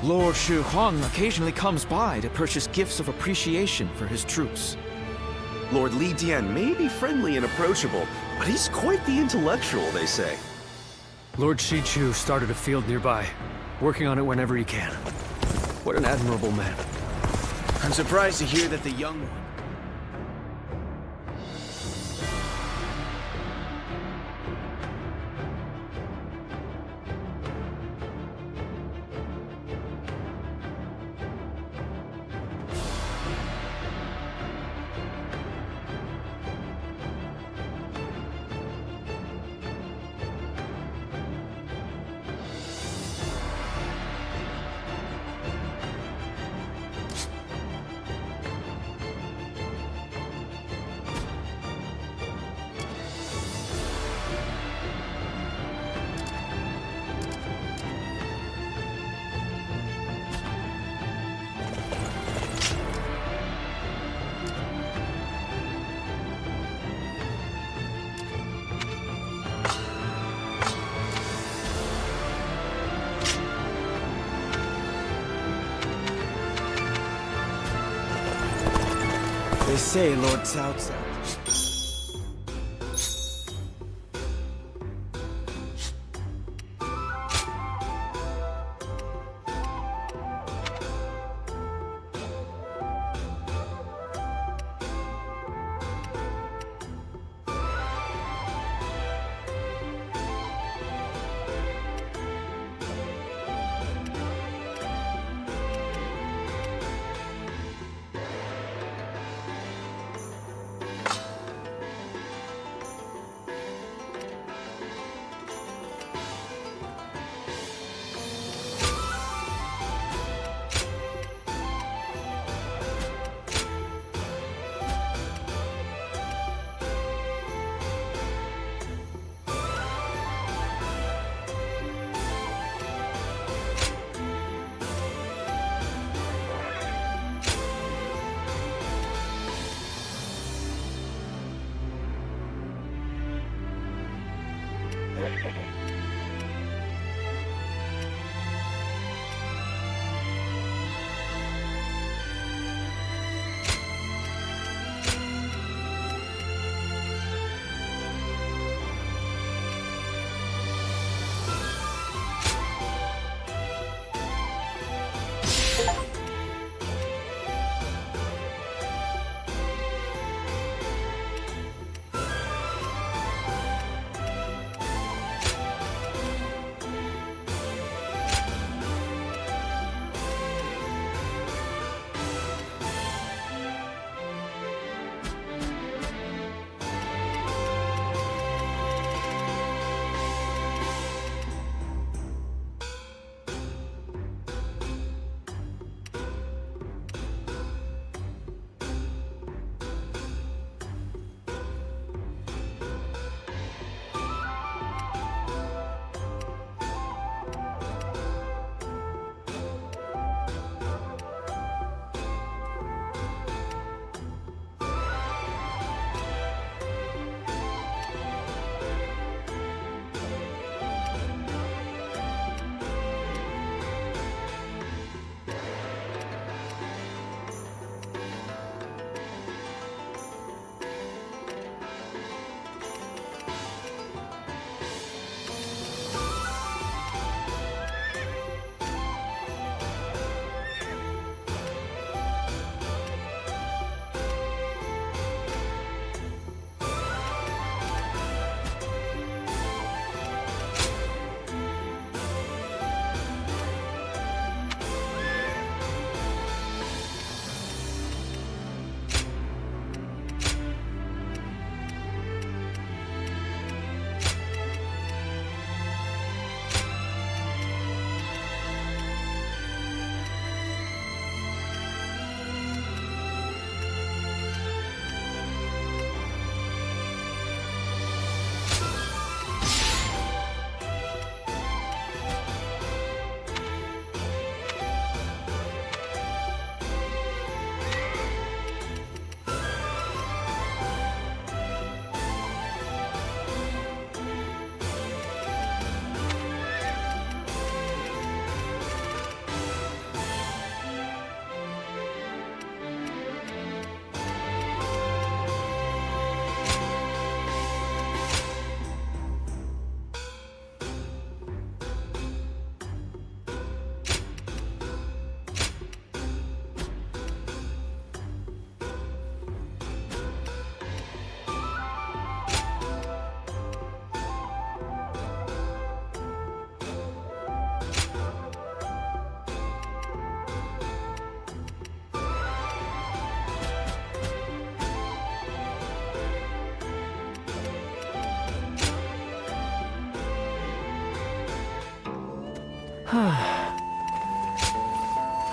Lord Shu Huang occasionally comes by to purchase gifts of appreciation for his troops. Lord Li Dian may be friendly and approachable, but he's quite the intellectual, they say. Lord Shi Chu started a field nearby, working on it whenever he can. What an admirable man. I'm surprised to hear that the young one... They say Lord Cao Cao.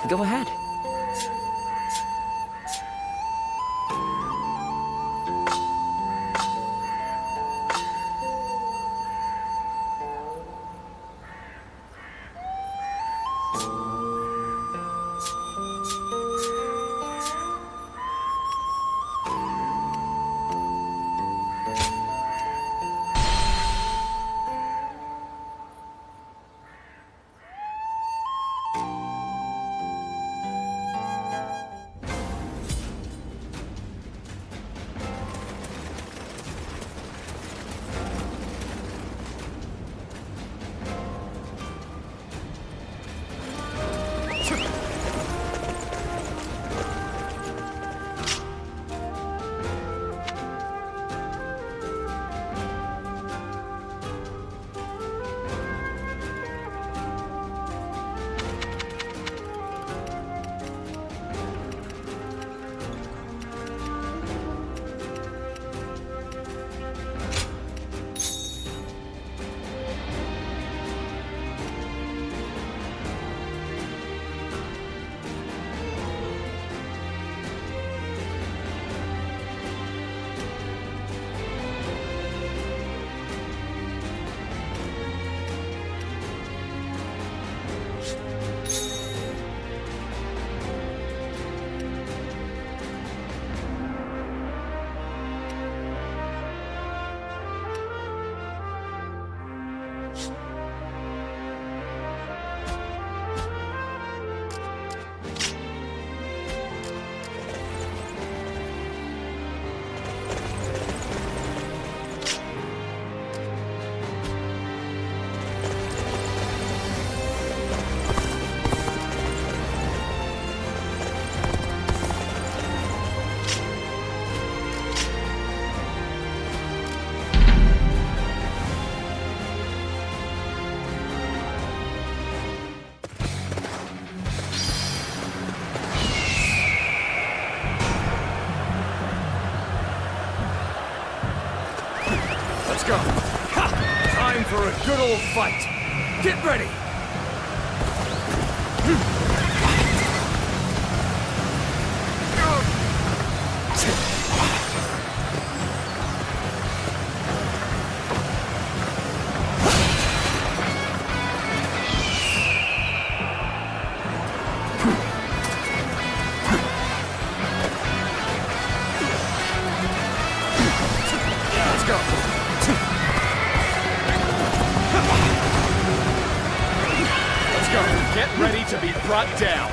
Go ahead. Let's go. Ha! Time for a good old fight. Get ready. Get ready to be brought down.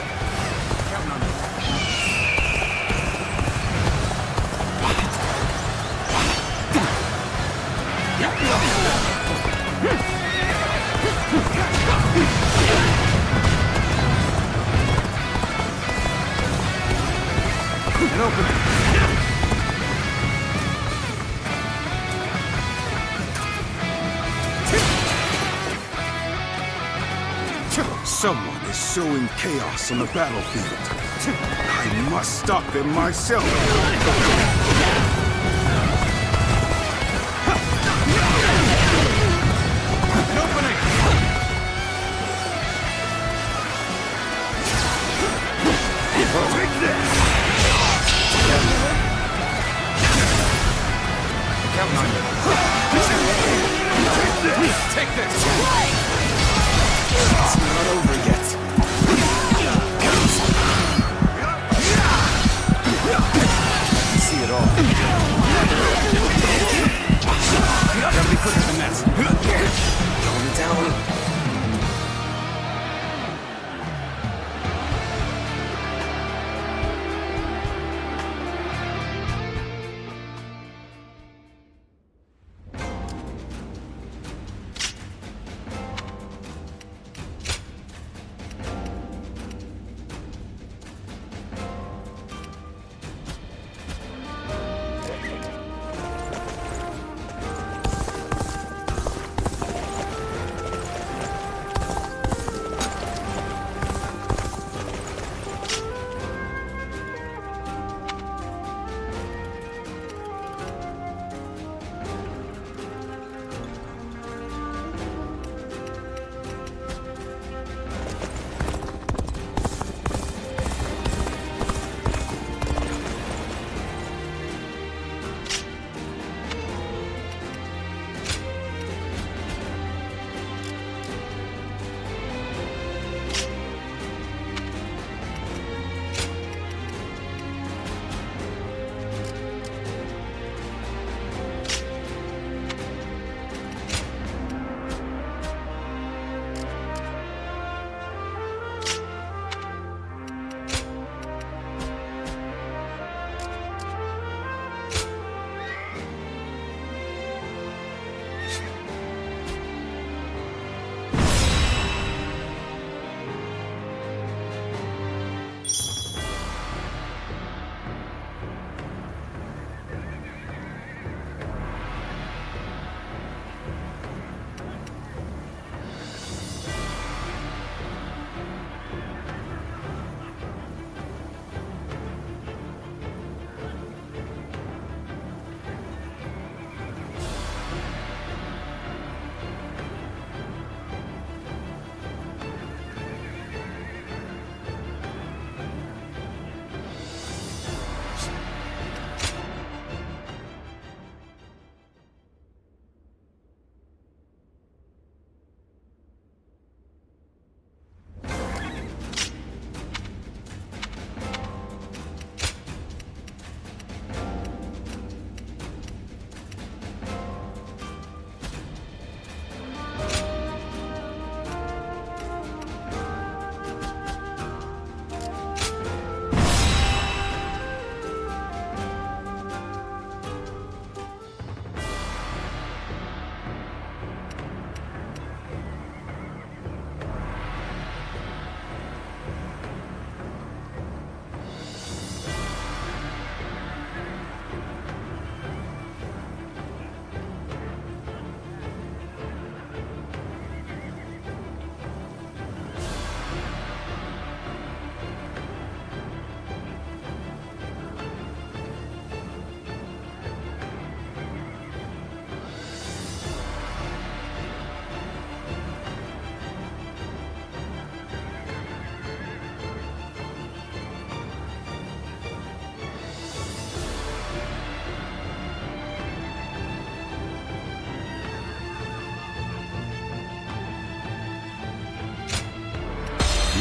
An opening. Someone is sowing chaos on the battlefield. I must stop them myself. An opening. Take this! Counting on you. Take this. It's not over yet. See it all. Gotta be quicker than that. Going down.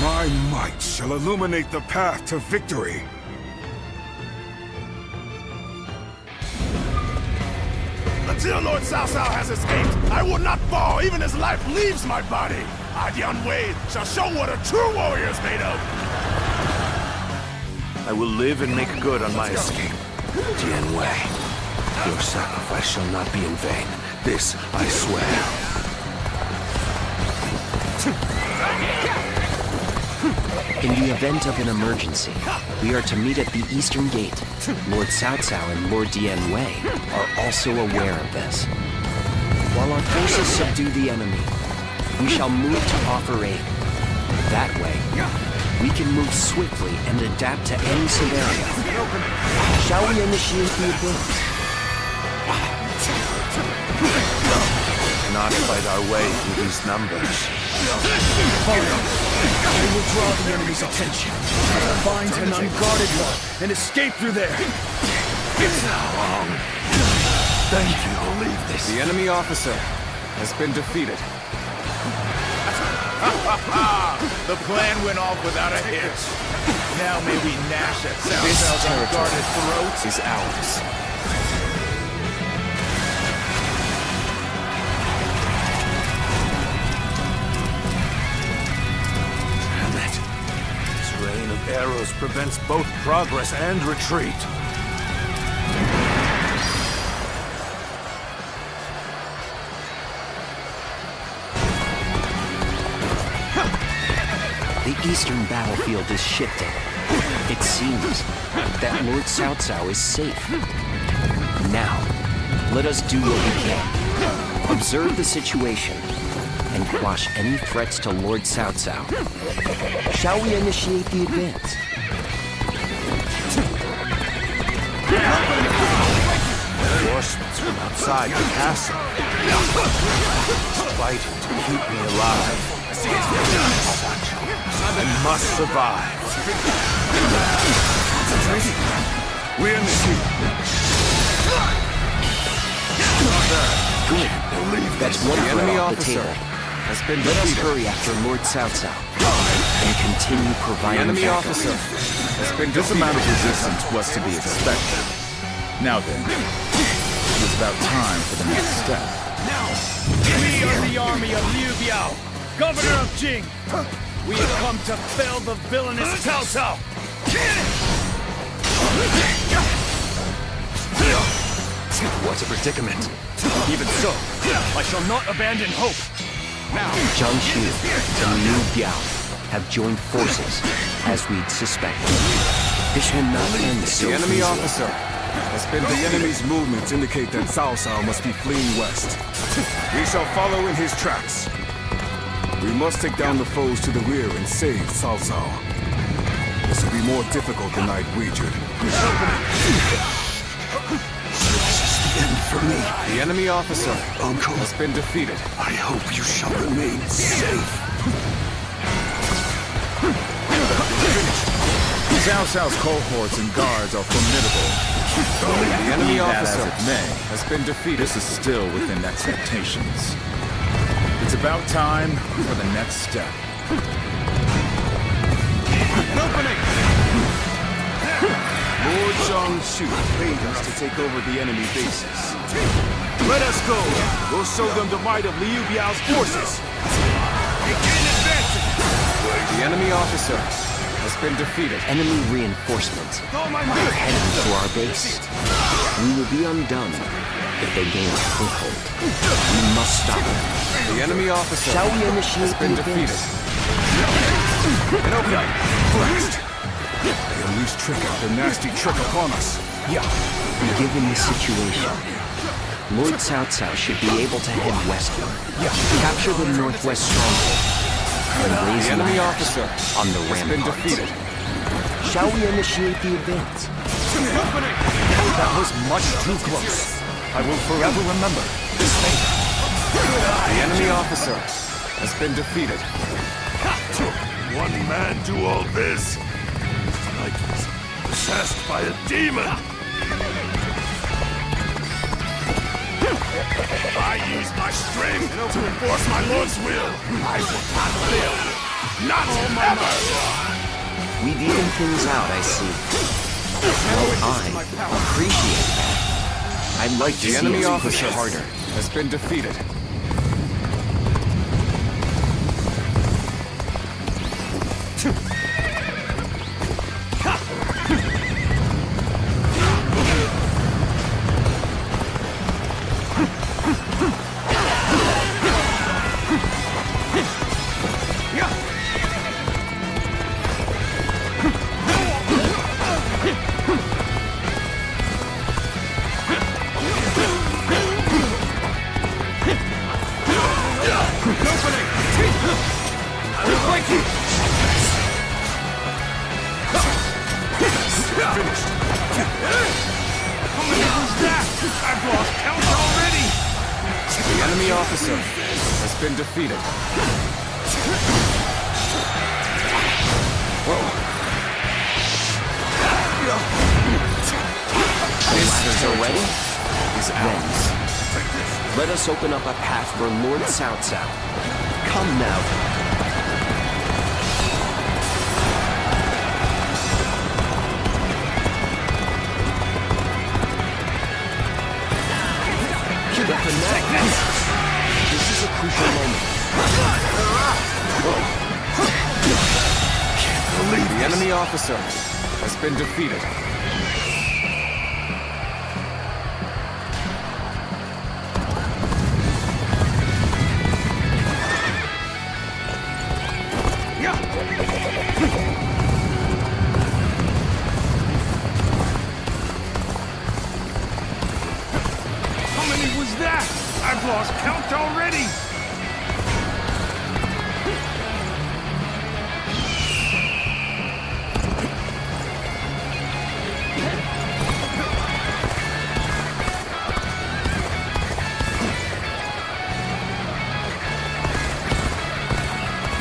My might shall illuminate the path to victory. Until Lord Cao Cao has escaped, I will not fall even as life leaves my body. I, Dian Wei, shall show what a true warrior is made of. I will live and make good on my escape. Dian Wei, your sacrifice shall not be in vain. This I swear. In the event of an emergency, we are to meet at the Eastern Gate. Lord Cao Cao and Lord Dian Wei are also aware of this. While our forces subdue the enemy, we shall move to offer aid. That way, we can move swiftly and adapt to any scenario. Shall we initiate the advance? Not fight our way through these numbers. I will draw the enemy's attention. Find an unguarded one and escape through there. Thank you. I'll leave this. The enemy officer has been defeated. The plan went off without a hitch. Now may we gnash at Cao This Cao's unguarded territory throats. is ours. This rain of arrows prevents both progress and retreat. The eastern battlefield is shifting. It seems that Lord Cao Cao is safe. Now, let us do what we can. Observe the situation and quash any threats to Lord Cao Cao. Shall we initiate the advance? Reinforcements from outside the castle. Fighting to keep me alive. I must survive. We initiate. Good. That's one The enemy threat off the officer table. has been Let us defeated. hurry after Lord Cao Cao and continue The providing enemy backup. officer has been This defeated. amount of resistance was to be expected. Now then, it is about time for the next step. We are the army of Liu Biao, governor of Jing. We have come to fell the villainous Cao Cao. What's a predicament? Even so, I shall not abandon hope. Now, Zhang Xu and Liu Biao have joined forces, as we'd suspected. This will not end so The enemy easily. officer has been The defeated. enemy's movements indicate that Cao Cao must be fleeing west. We shall follow in his tracks. We must take down the foes to the rear and save Cao Cao. This will be more difficult than I'd wagered. For me, The enemy officer Uncle, has been defeated. I hope you shall remain safe. Cao Cao's cohorts and guards are formidable. The enemy Be that officer as it may, has been defeated. this is still within expectations. It's about time for the next step. Lord Zhang paid us to take over the enemy bases. Let us go! We'll show them the might of Liu Biao's forces! The enemy officer has been defeated. Enemy reinforcements are heading for our base. We will be undone if they gain a foothold. We must stop them. The enemy officer Shall we initiate has been the defeated. advance? They unleash trick after nasty trick upon us. Given the situation, Lord Cao Cao should be able to head westward, capture the northwest stronghold, and raise The enemy ladders officer on the has been ramparts. defeated. Shall we initiate the advance? That was much too close. I will forever remember this fate. The enemy officer has been defeated. One man do all this? Like he's possessed by a demon. I use my strength to enforce my lord's will. I will not fail. Not ever! We've evened things out, I see. Well, I appreciate that. I'd like to The see enemy us push officer harder. has been defeated. I've lost count already! The enemy officer has been defeated. The ladders are ready? Then, let us open up a path for Lord Cao Cao. Come now. The finale. This is a crucial moment. The enemy officer has been defeated. How many was that? I've lost count already!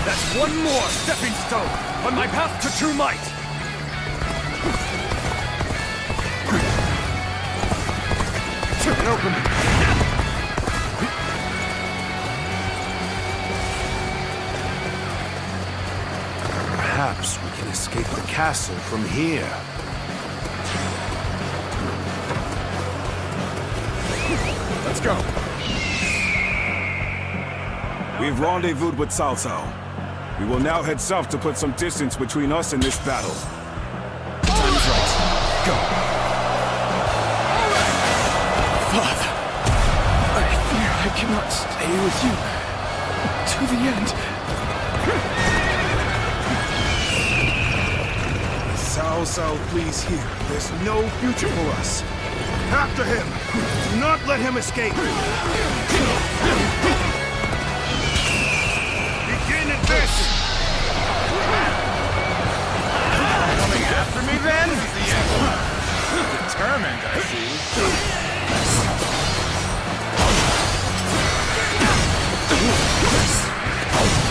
That's one more stepping stone on my path to true might. An opening. Perhaps we can escape the castle from here. Let's go. We've rendezvoused with Cao Cao. We will now head south to put some distance between us and this battle. Time is right. Go. Father, I fear I cannot stay with you to the end. Cao Cao, please hear. There's no future for us. After him! Do not let him escape! Begin advancing! Coming after me then? Determined, I see.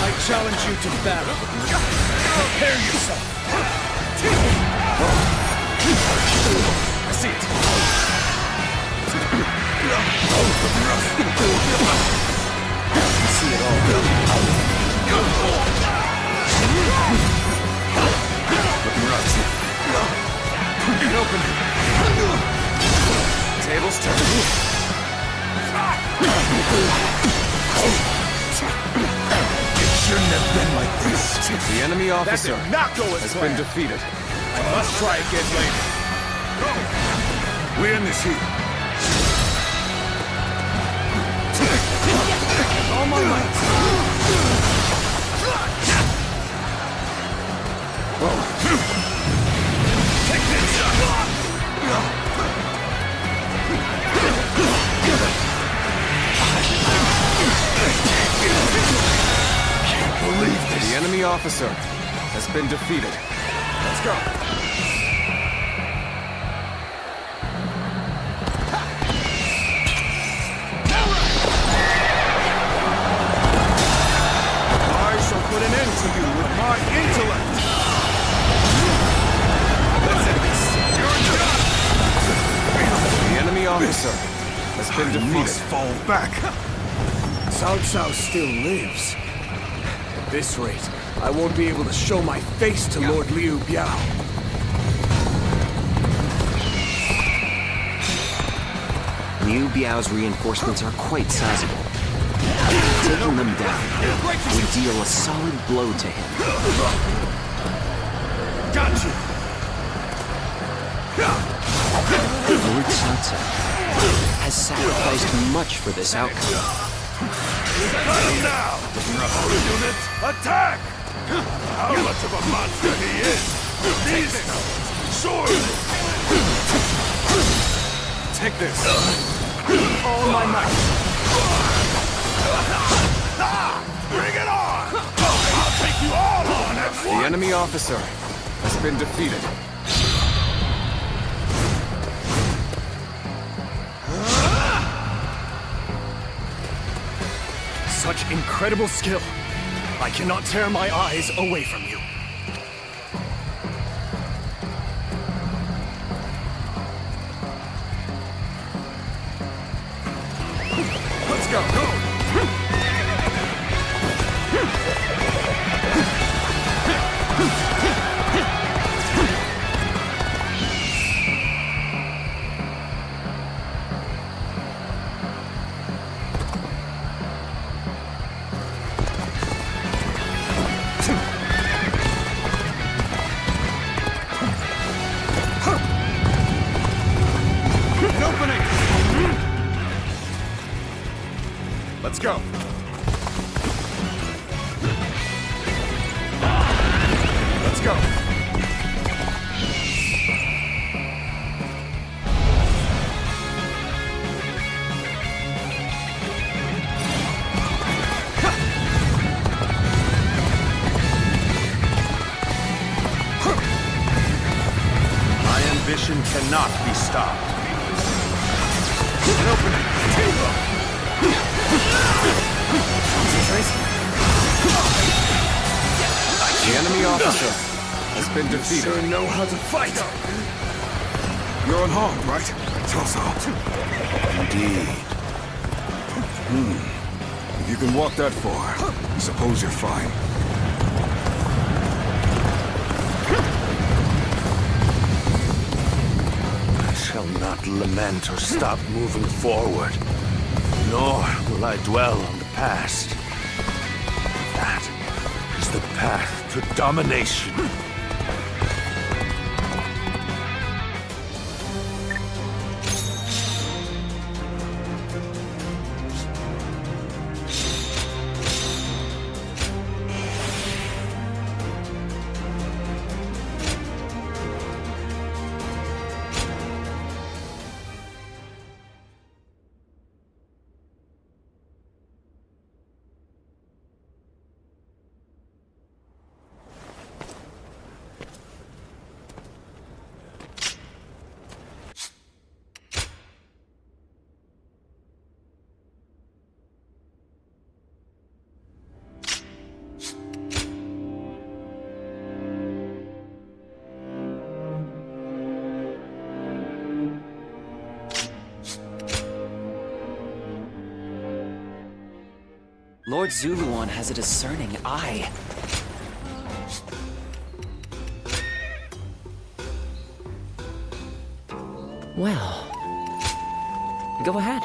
I challenge you to battle. Prepare yourself. I see it. I see it all. An opening. Tables turn. It shouldn't have been like this. The enemy officer Not go as has been defeated. I must try again later. We're in this heat. All my might. Take this! Can't believe this. The enemy officer has been defeated. Let's go. I shall put an end to you with my intellect. Let's end this. The enemy officer has been I defeated. must fall back. Cao Cao still lives. At this rate, I won't be able to show my face to Lord Liu Biao. Liu Biao's reinforcements are quite sizable. Taking them down would deal a solid blow to him. Got you! Lord Cao Cao has sacrificed much for this outcome. Got him now! All units, attack! How much of a monster he is! These swords! Take this. All my might. Bring it on! I'll take you all on at once! The enemy officer has been defeated. Such incredible skill. I cannot tear my eyes away from you. Let's go. Let's go. Let's go. My ambition cannot be stopped. Open it. The enemy officer has been defeated. Sure know how to fight. You're unharmed, right? Cao Cao. Indeed. If you can walk that far, I suppose you're fine. I shall not lament or stop moving forward, nor will I dwell on the past. That is the path to domination. Lord Zuluan has a discerning eye. Well, go ahead.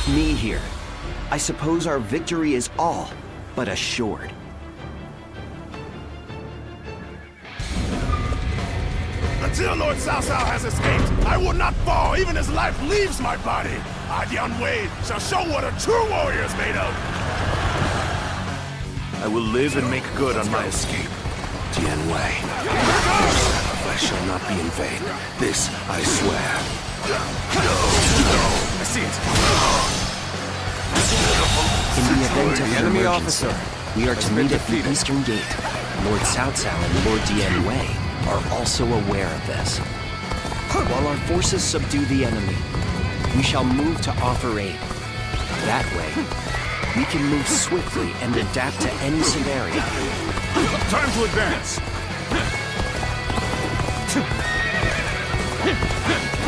With me here, I suppose our victory is all but assured. Until Lord Cao Cao has escaped, I will not fall even as life leaves my body. I, Dian Wei, shall show what a true warrior is made of. I will live and make good on my escape. Dian Wei, your sacrifice shall not be in vain. This I swear. I see it. In the event of an enemy emergency, officer we are to been meet at the defeated. Eastern Gate. Lord Cao Cao and Lord Dian Wei are also aware of this. While our forces subdue the enemy, we shall move to offer aid. That way, we can move swiftly and adapt to any scenario. Time to advance!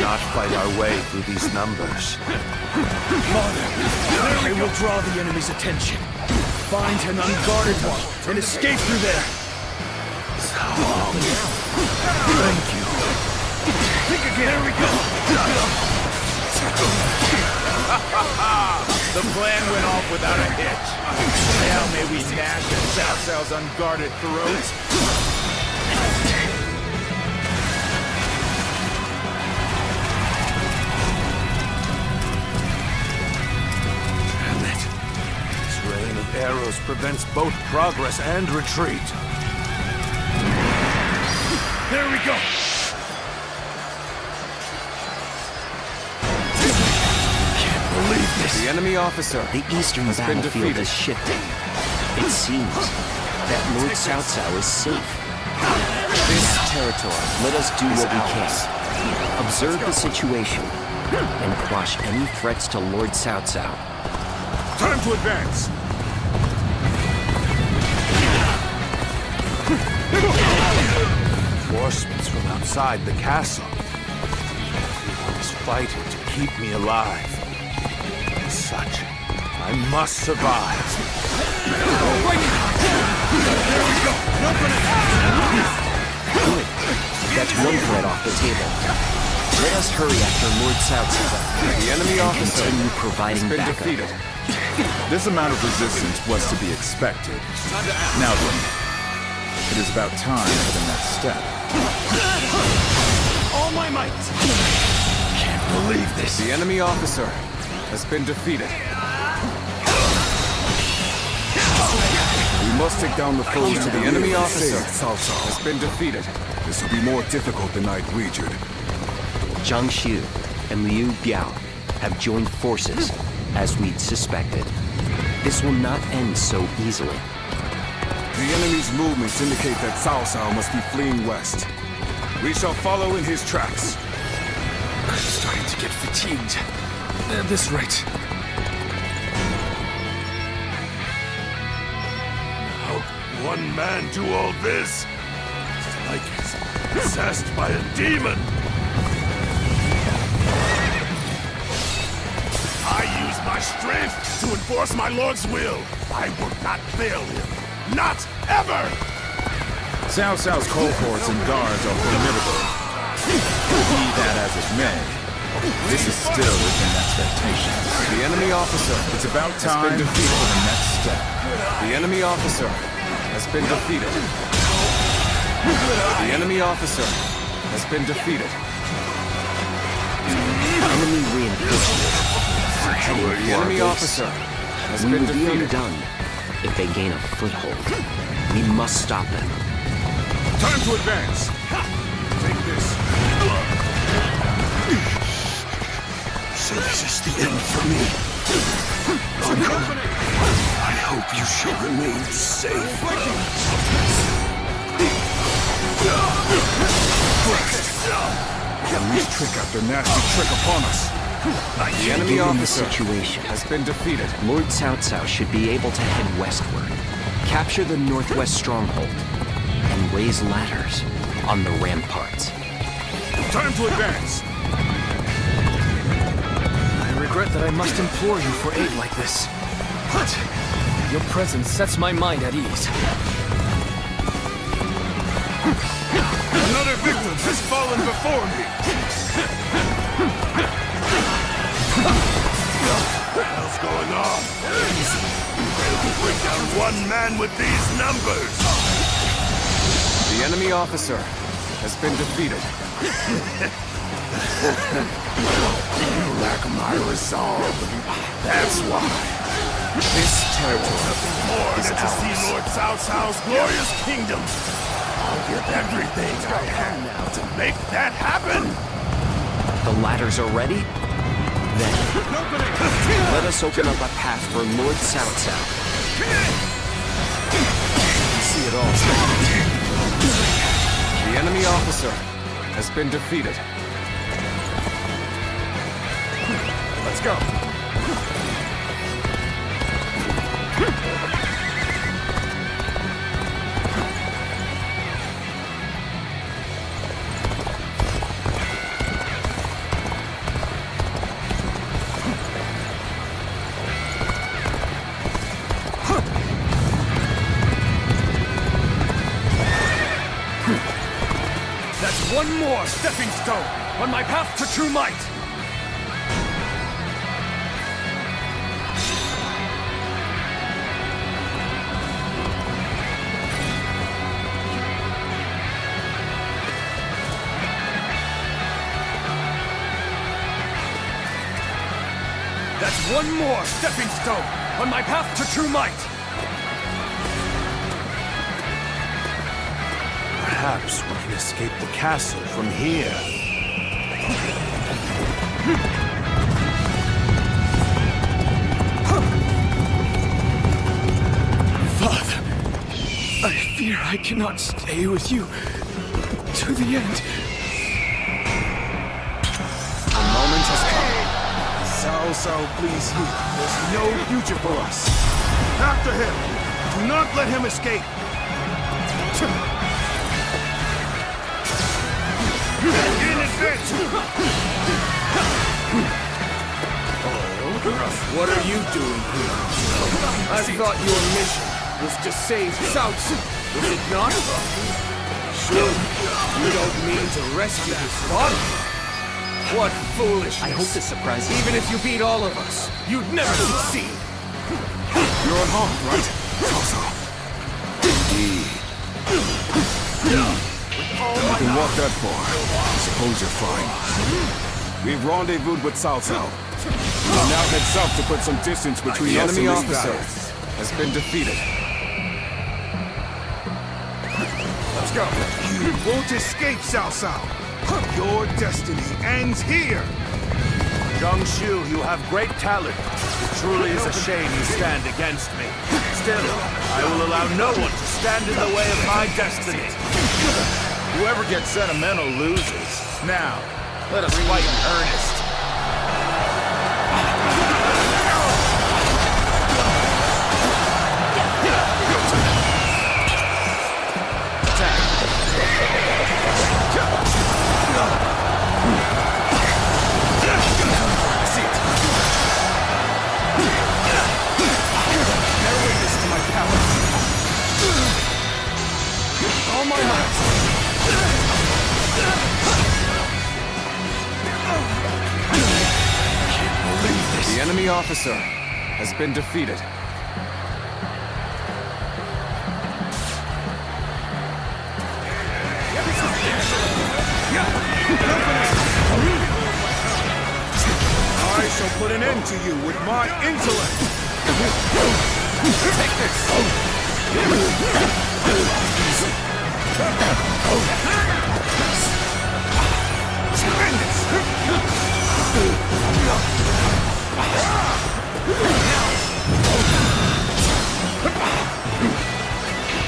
Not fight our way through these numbers. I will draw the enemy's attention. Find an unguarded one and escape through there. Thank you. Think again. There we go. The plan went off without a hitch. Now may we gnash at Cao Cao's unguarded throats. Damn it. This rain of arrows prevents both progress and retreat. There we go. Believe this. The enemy officer. The eastern been battlefield defeated. is shifting. It seems that Lord Cao Cao is safe. This territory, let us do what we can. Observe the situation and quash any threats to Lord Cao Cao. Time to advance! Reinforcements from outside the castle. Everyone is fighting to keep me alive. As such, I must survive. Good. That's one threat off the table. Let us hurry after Lord Cao Cao. The enemy and officer continue providing has been backup. defeated. This amount of resistance was to be expected. Now then, it is about time for the next step. All my might. Can't believe this. The enemy officer has been defeated. We must take down the foes to the The enemy rear and officer save Cao Cao. has been defeated. This will be more difficult than I'd wagered. Zhang Xu and Liu Biao have joined forces, as we'd suspected. This will not end so easily. The enemy's movements indicate that Cao Cao must be fleeing west. We shall follow in his tracks. I'm starting to get fatigued. At this rate. How can one man do all this? It's like he's possessed by a demon. I use my strength to enforce my lord's will. I will not fail him. Not ever! Cao Cao's cohorts and guards are formidable. Be that as it may, this is still within expectations. The enemy officer It's about has time been for defeated. the next step. The enemy officer has been defeated. The enemy officer has been defeated. Enemy reinforcements are heading The for our enemy base. officer has We been will be defeated. undone if they gain a foothold. We must stop them. Time to advance! Take this. So this is the end for me. Uncle, I hope you shall remain safe. Enemy's trick after nasty trick upon us. The enemy Given the officer situation, has been defeated. Lord Cao Cao should be able to head westward, capture the northwest stronghold, and raise ladders on the ramparts. Time to advance! I regret that I must implore you for aid like this. But your presence sets my mind at ease. Another victim has fallen before me! one man with these numbers! The enemy officer has been defeated. You lack my resolve. That's why. This territory more than to see Lord Cao Cao's glorious kingdom. I'll give everything I have now to make that happen. The ladders are ready? Then, let us open up a path for Lord Cao Cao. See it all. The enemy officer has been defeated. Let's go. That's one more stepping stone on my path to true might! That's one more stepping stone on my path to true might! Perhaps we can escape the castle from here. Father, I fear I cannot stay with you to the end. The moment has come. Cao Cao, please hear. There's no future for us. After him! Do not let him escape! In advance! What are you doing here? I thought your mission was to save Cao Cao, was it not? Surely, you don't mean to rescue his body? What foolishness! I hope this surprises you. Even if you beat all of us, you'd never succeed! You're unharmed, right? Cao Cao. Indeed. You can walk that far. I suppose you're fine. We've rendezvoused with Cao Cao. We'll now head south to put some distance between us and this officer has been defeated. Let's go. You won't escape, Cao Cao. Your destiny ends here. Shu, you have great talent. It truly is a shame you stand against me. Still, I will allow no one to stand in the way of my destiny. Whoever gets sentimental loses. Now, let us fight in earnest. All my might! The enemy officer has been defeated. I shall put an end to you with my intellect. Take this!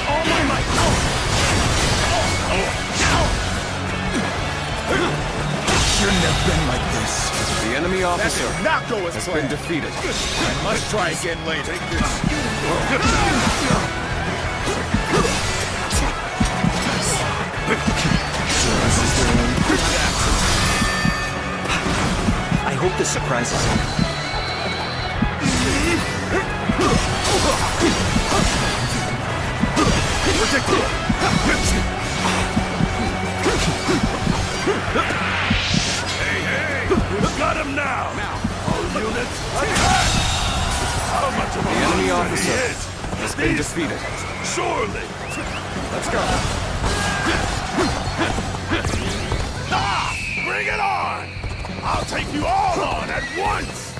All my might! Shouldn't have been like this. The enemy officer Not go as has planned. been defeated. I must try again later. I hope this surprises you. Hey, we've got him now. All units, attack! How much of a The enemy monster officer he is. has The been defeated. Surely! Let's go. Bring it on! I'll take you all on at once!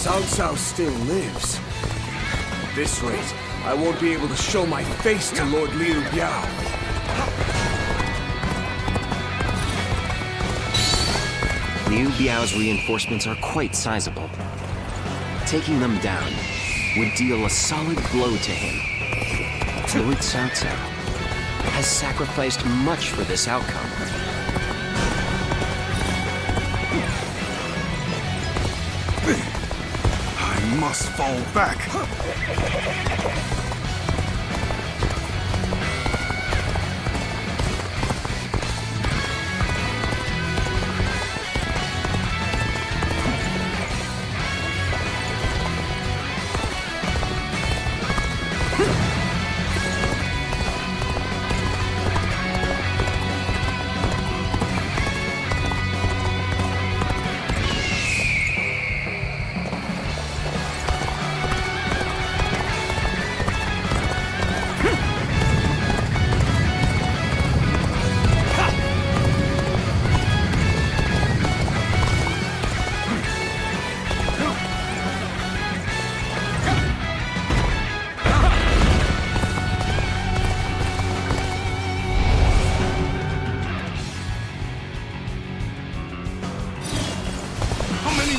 Cao Cao still lives. At this rate, I won't be able to show my face to Lord Liu Biao. Liu Biao's reinforcements are quite sizable. Taking them down would deal a solid blow to him. Lord Cao Cao has sacrificed much for this outcome. I must fall back.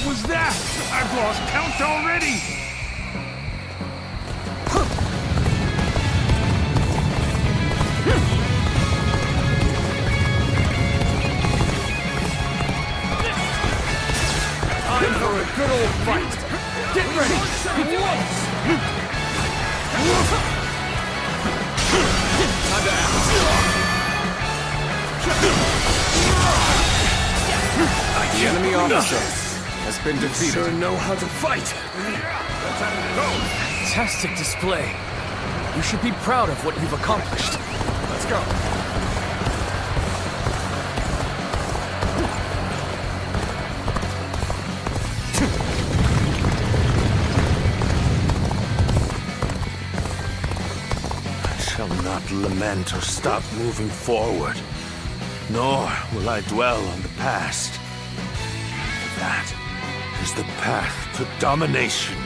Was that? I've lost count already! Time for a good old fight. Get ready. Time to act. The enemy officer has been defeated. Sure know how to fight. Fantastic display. You should be proud of what you've accomplished. Let's go. I shall not lament or stop moving forward, nor will I dwell on the past. That is the path to domination.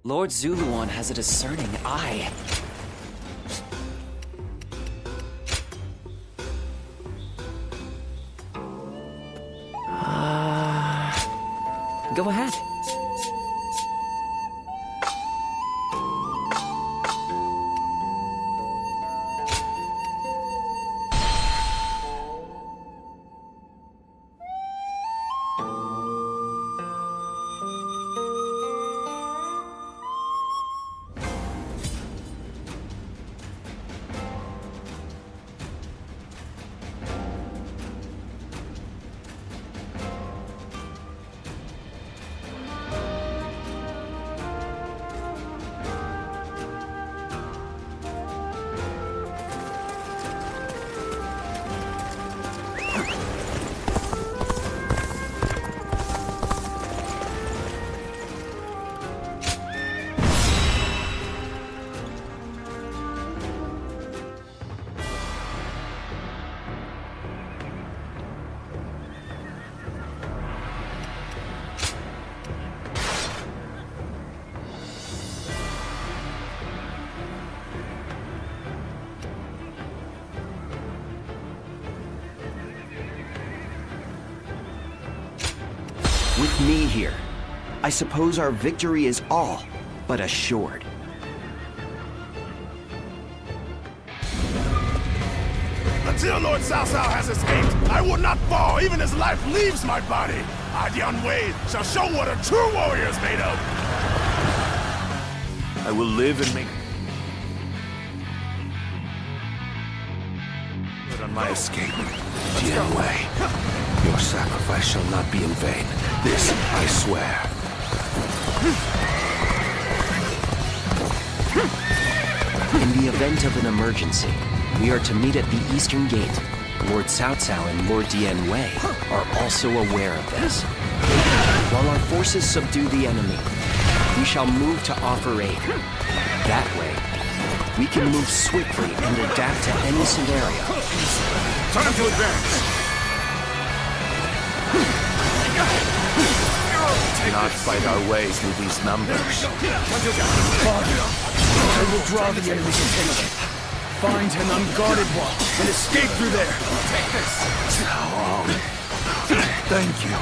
Lord Zuluan has a discerning eye. Go ahead. With me here, I suppose our victory is all but assured. Until Lord Cao Cao has escaped, I will not fall even as life leaves my body. Dian Wei shall show what a true warrior is made of. I will live and make good on my escape. Dian Wei, your sacrifice shall not be in vain. This I swear. In the event of an emergency, we are to meet at the Eastern Gate. Lord Cao Cao and Lord Dian Wei are also aware of this. While our forces subdue the enemy, we shall move to offer aid. That way, we can move swiftly and adapt to any scenario. Time to advance! Not fight our way through these numbers. Father, I will draw the enemy's attention. Find an unguarded wall and escape through there. Take this. Thank you.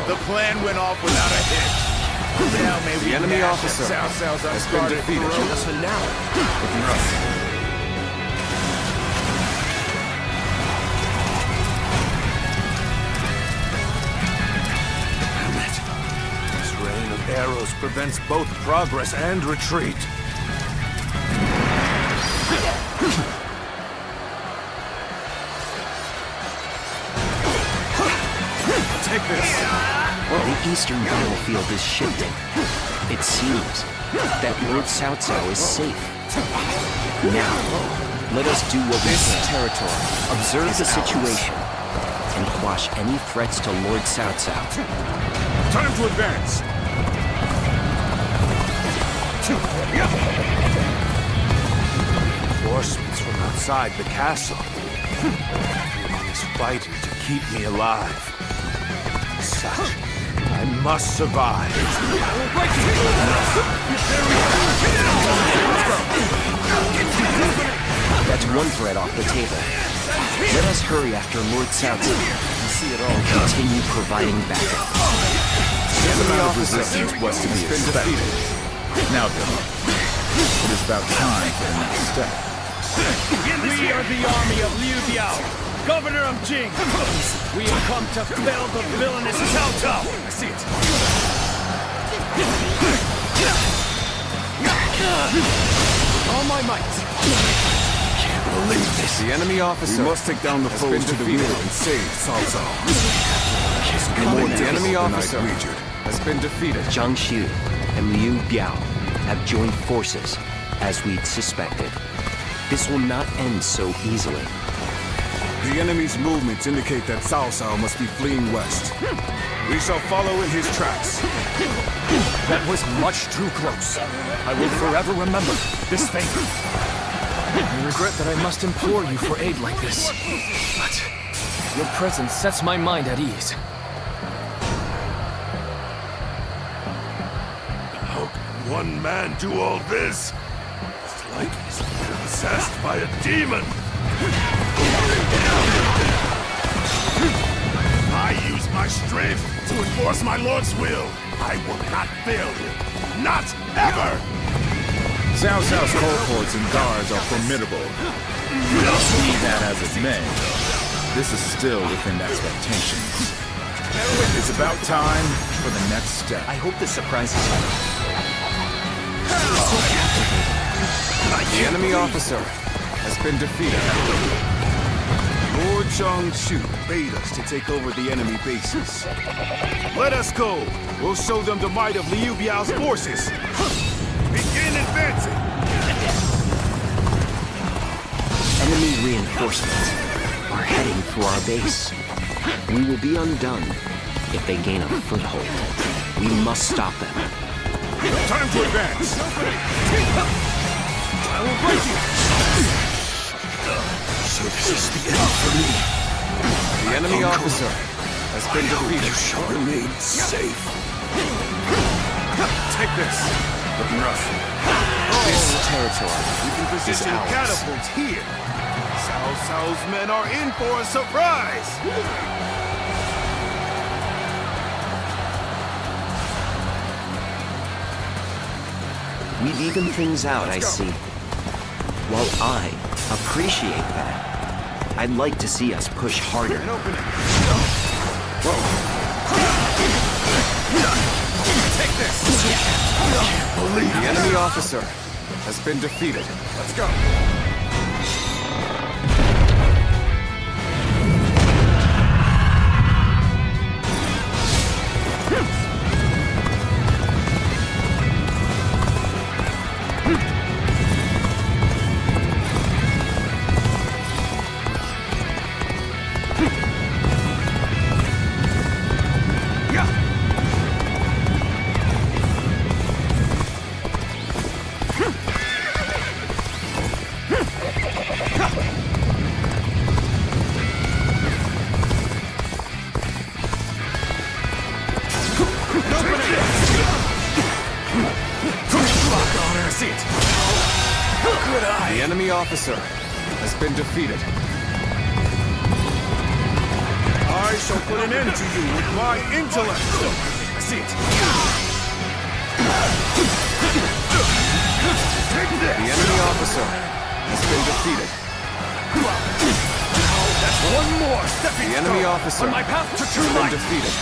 The plan went off without a hitch. Now may we The enemy officer Cao Cao's has been unguarded defeated. ferocious finale. Arrows prevents both progress and retreat. Take this. The eastern battlefield is shifting. It seems that Lord Cao Cao is safe. Now, let us do what we can. Territory. Observe the situation and quash any threats to Lord Cao Cao. Time to advance. Reinforcements from outside the castle. Everyone is fighting to keep me alive. As such, I must survive. That's one threat off the table. Let us hurry after Lord Cao Cao and see it all and continue providing backup. The enemy of resistance was to be expected. Now then, it is about time for the next step. We are the army of Liu Biao, governor of Jing. We have come to fell the villainous Cao Cao. I see it. All my might. Can't believe this. The enemy officer. We must take down the foes to the rear and save Cao Cao. The enemy officer has been defeated. Zhang Xu and Liu Biao have joined forces, as we'd suspected. This will not end so easily. The enemy's movements indicate that Cao Cao must be fleeing west. We shall follow in his tracks. That was much too close. I will forever remember this favor. I regret that I must implore you for aid like this. But your presence sets my mind at ease. How can one man do all this? It's like he's possessed by a demon. I use my strength to enforce my lord's will. I will not fail him. Not ever! Cao Cao's cohorts and guards are formidable. Be that as it may, this is still within expectations. It's about time for the next step. I hope this surprises you. The enemy officer has been defeated. Lord Zhang bade us to take over the enemy bases. Let us go. We'll show them the might of Liu Biao's forces. Begin advancing. Enemy reinforcements are heading for our base. We will be undone if they gain a foothold. We must stop them. Time to advance. I will break you. So this is the end for me. The enemy officer has been I hope defeated. you shall remain safe. Take this. Looking rough. This territory We can position ours. catapults here. Cao Cao's men are in for a surprise. We've evened things out, I see. While I appreciate that, I'd like to see us push harder. Take this! The enemy officer has been defeated. Let's go! The enemy officer has been defeated. I shall put an end to you with my intellect! See it! The enemy officer has been defeated. That's one more stepping The enemy stone officer on my path to has true been light! defeated.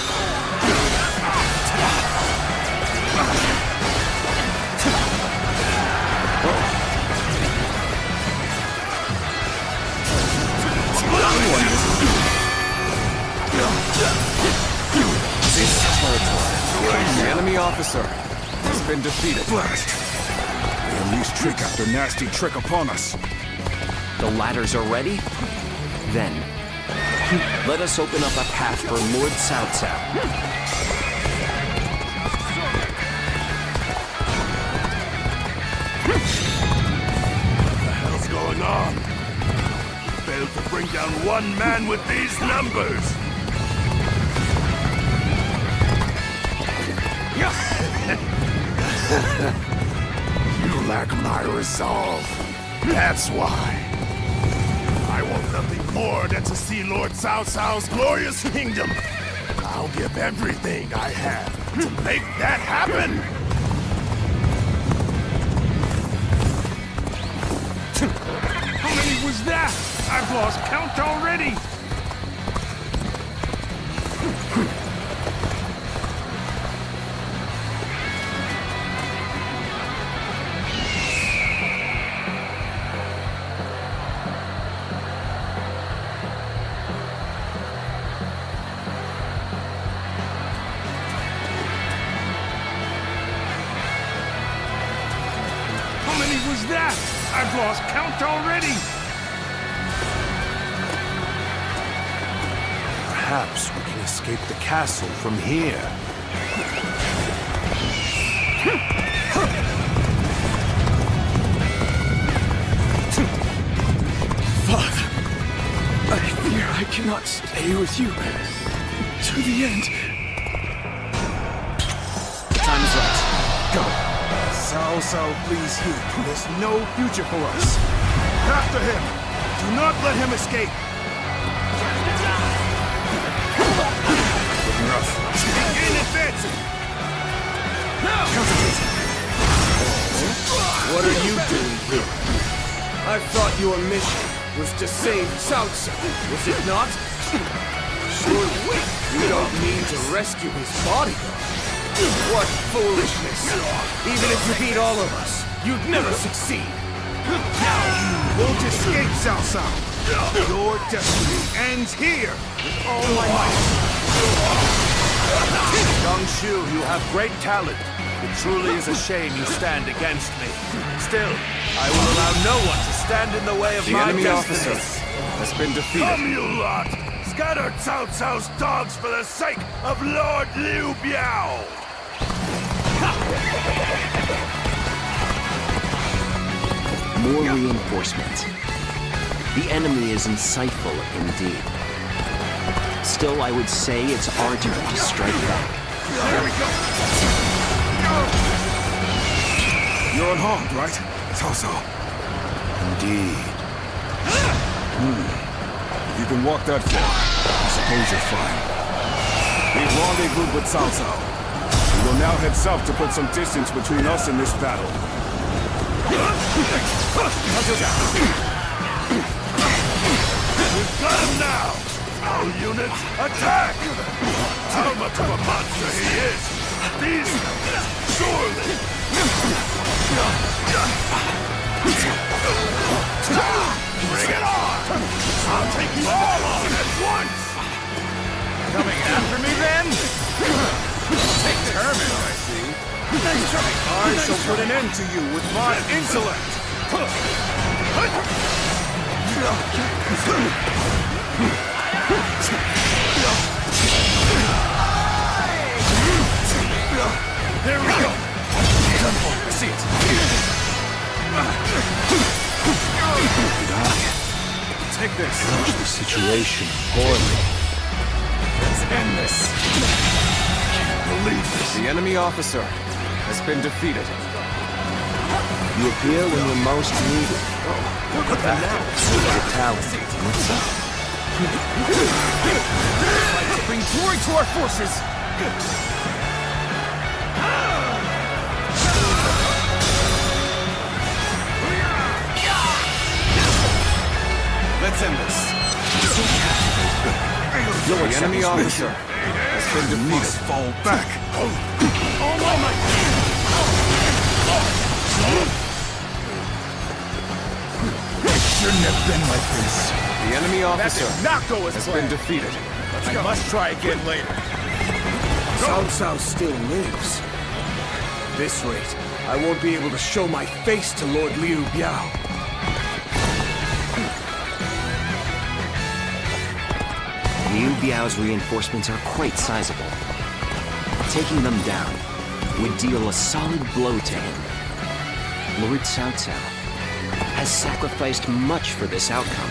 The enemy officer has been defeated. Blast! They unleash trick after nasty trick upon us. The ladders are ready? Then, let us open up a path for Lord Cao Cao. What the hell's going on? You failed to bring down one man with these numbers! You lack my resolve. That's why. I want nothing more than to see Lord Cao Cao's glorious kingdom. I'll give everything I have to make that happen! How many was that? I've lost count already! How many was that? I've lost count already! Perhaps we can escape the castle from here. Father, I fear I cannot stay with you to the end. Time is right. Go. Cao Cao flees here. There's no future for us. After him. Do not let him escape. Looking rough. Begin advancing. Now. What are you doing here? I thought your mission was to save Cao Cao. Was it not? Surely you don't mean to rescue his bodyguard. What foolishness! Even if you beat all of us, you'd never succeed! Now you won't escape, Cao Cao! Your destiny ends here with all my might! Young Shu, you have great talent. It truly is a shame you stand against me. Still, I will allow no one to stand in the way of The my enemy destiny. officer has been defeated. Come, you lot! Scatter Cao Cao's dogs for the sake of Lord Liu Biao! More reinforcements. The enemy is insightful indeed. Still, I would say it's our turn to strike back. Here we go! You're unharmed, right? Cao Cao. Indeed. If you can walk that far, I suppose you're fine. We've rendezvoused with Cao Cao. We will now head south to put some distance between us and this battle. Got him now! All units, attack! How much of a monster he is! These... surely! Bring it on! I'll take you all on at once! Coming after me, then? Determined, I see. I shall put an end to you with my intellect! There we go! Done for. I see it. Take this. Manage the situation poorly. Let's end this. Believe this. The enemy officer has been defeated. You appear when you're most needed. Look at that. Your talent. What's up? Fight to bring glory to our forces! Let's end this. The enemy officer has been You defeated. must fall back. Shouldn't have been like this. The enemy That officer did not go as has been planned. defeated. I must try again later. Cao Cao still lives. At this rate, I won't be able to show my face to Lord Liu Biao. Liu Biao's reinforcements are quite sizable. Taking them down would deal a solid blow to him. Lord Cao Cao has sacrificed much for this outcome.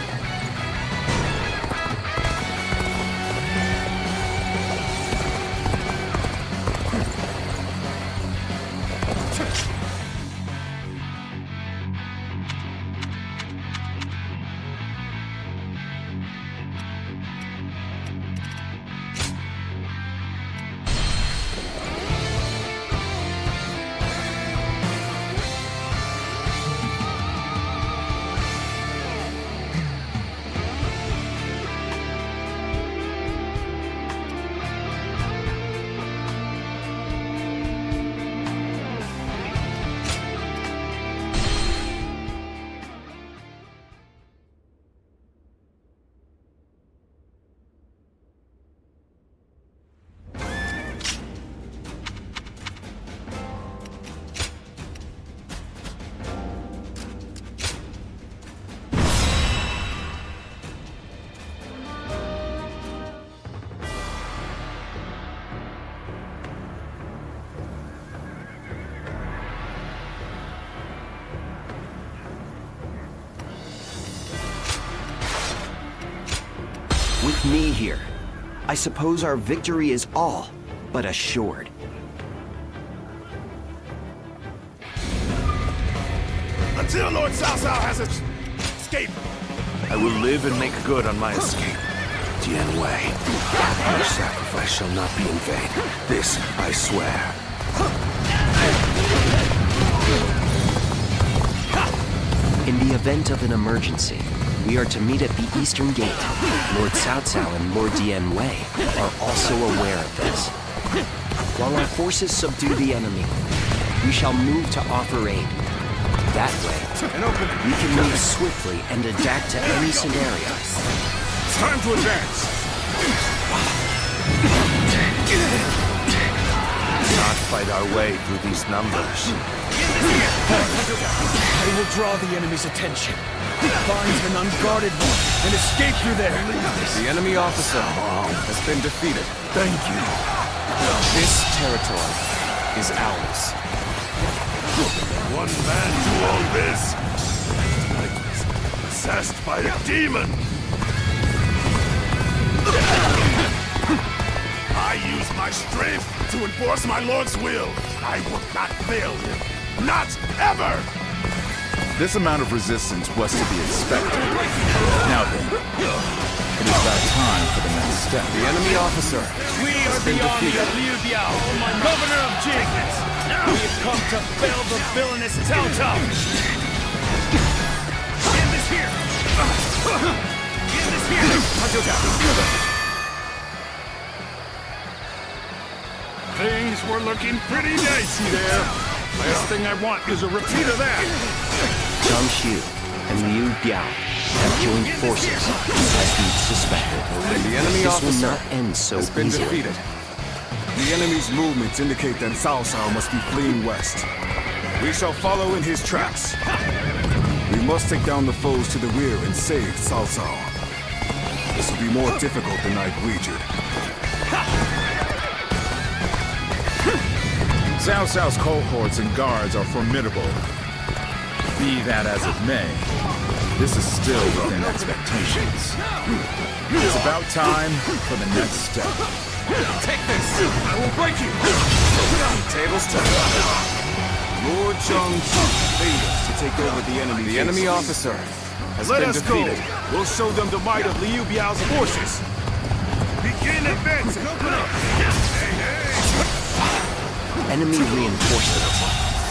With me here, I suppose our victory is all but assured. Until Lord Cao Cao has escaped, I will live and make good on my escape. Dian Wei, your sacrifice shall not be in vain. This I swear. In the event of an emergency, we are to meet at the Eastern Gate. Lord Cao Cao and Lord Dian Wei are also aware of this. While our forces subdue the enemy, we shall move to offer aid. That way, we can move swiftly and adapt to any scenario. It's time to advance. Not fight our way through these numbers. I will draw the enemy's attention. Find an unguarded one and escape through there. The enemy officer has been defeated. Thank you. This territory is ours. one man do all this. I was possessed by a demon. I use my strength to enforce my lord's will. I will not fail him. Not ever! This amount of resistance was to be expected. Now then, it is about time for the next step. The enemy officer We has are been the army defeated. of Liu Biao, governor of Jing. We've come to fail the villainous Cao Cao! End this here! End this here! Things were looking pretty dicey there. Last thing I want is a repeat of that. Zhang Xu and Liu Biao have joined forces as we suspected. The enemy This officer will not end so has been easily. defeated. The enemy's movements indicate that Cao Cao must be fleeing west. We shall follow in his tracks. We must take down the foes to the rear and save Cao Cao. This will be more difficult than I wagered. Cao Cao's cohorts and guards are formidable. Be that as it may, this is still within expectations. It's about time for the next step. Take this! I will break you! Tables turned. Lord Zhang bade us to take over the enemy. The enemy officer has been defeated. We'll show them the might of Liu Biao's forces. Begin advancing! Open up! Enemy reinforcements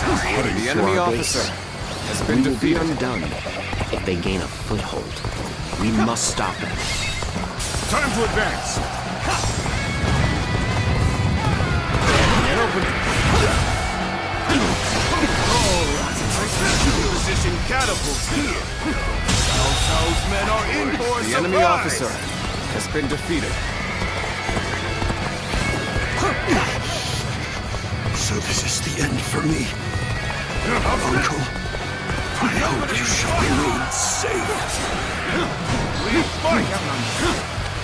are heading The for enemy our officer base. has been We will be defeated. undone if they gain a foothold. We must stop them. Time to advance. And open it! Position catapults here. Cao Cao's men are in for a The enemy surprise. officer has been defeated. So this is the end for me. Uncle, I hope you shall remain safe. Please fight!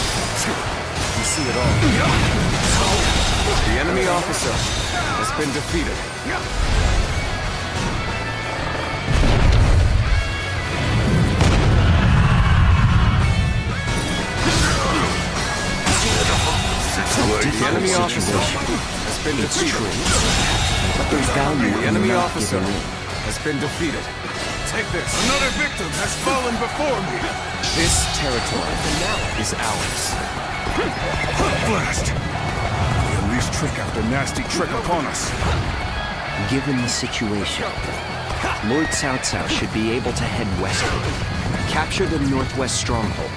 You see it all. The enemy officer has been defeated. The enemy officer has been defeated. But there's value The in enemy not officer giving in. has been defeated. Take this. Another victim has fallen before me. This territory is ours. Blast! We unleash trick after nasty trick upon us. Given the situation, Lord Cao Cao should be able to head westward, capture the northwest stronghold,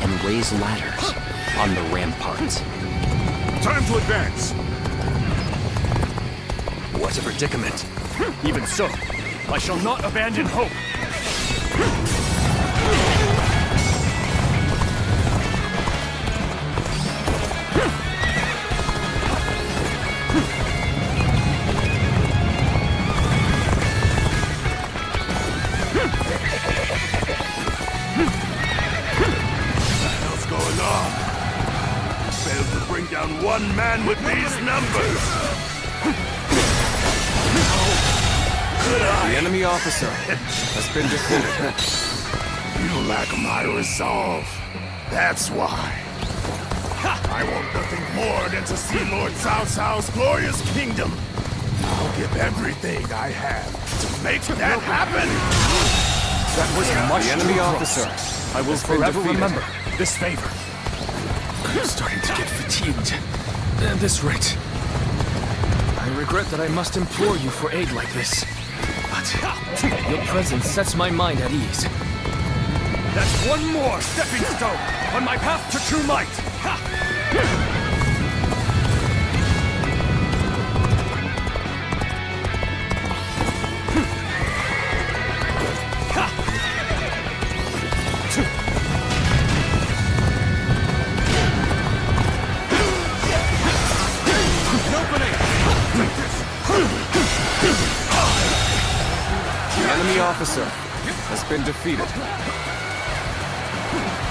and raise ladders on the ramparts. Time to advance. What a predicament. Even so, I shall not abandon hope. What's going on? Failed to bring down one man with these numbers. The enemy officer has been defeated. You lack my resolve. That's why. I want nothing more than to see Lord Cao Cao's glorious kingdom. I'll give everything I have to make that happen. That was much The enemy too officer close. I will has been forever defeated. remember this favor. I'm starting to get fatigued. At this rate. I regret that I must implore you for aid like this. But your presence sets my mind at ease. That's one more stepping stone on my path to true might. The enemy officer has been defeated.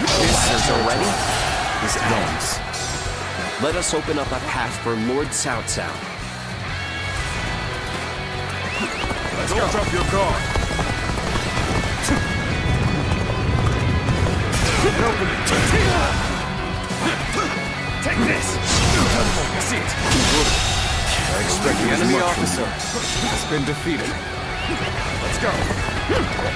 Ladders already? Is ours. Let us open up a path for Lord Cao Cao. Don't drop your guard. Open it. Take this. I see it. I expect the enemy officer has been defeated. Let's go.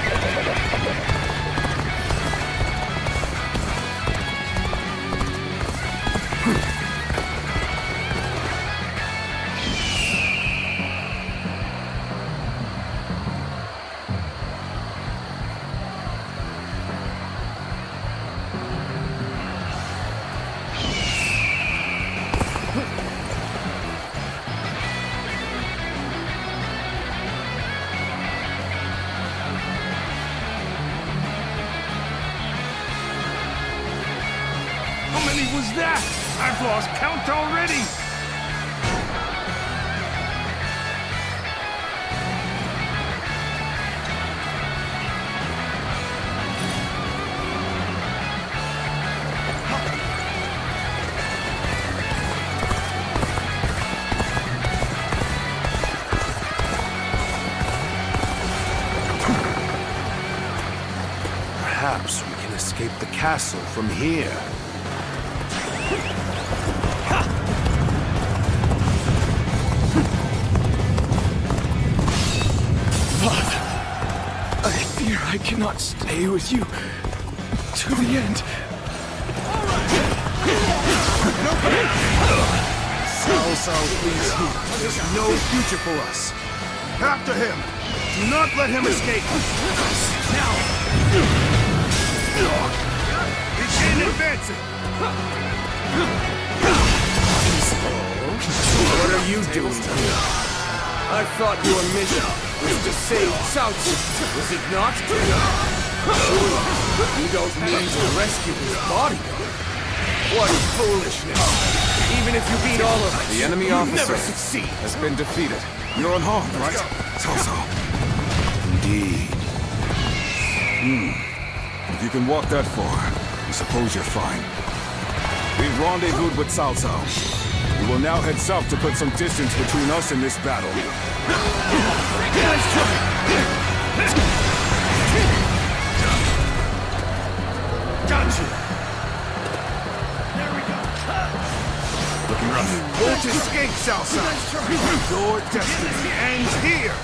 was that? I've lost count already! Perhaps we can escape the castle from here. Father, I fear I cannot stay with you to the end. Please, there's no future for us. After him! Do not let him escape! Now! Begin advancing! What are you doing here? I thought your mission was to save South. Was it not? Surely, you don't mean to rescue his bodyguard. What foolishness! Even if you beat all of us, The enemy you'll officer never succeed. has been defeated. You're unharmed, right? Cao Cao. Indeed. If you can walk that far, I suppose you're fine. We've rendezvoused with Cao Cao. We will now head south to put some distance between us and this battle. Got you! There we go! Looking rough. Won't escape, Cao Cao! Your destiny ends here!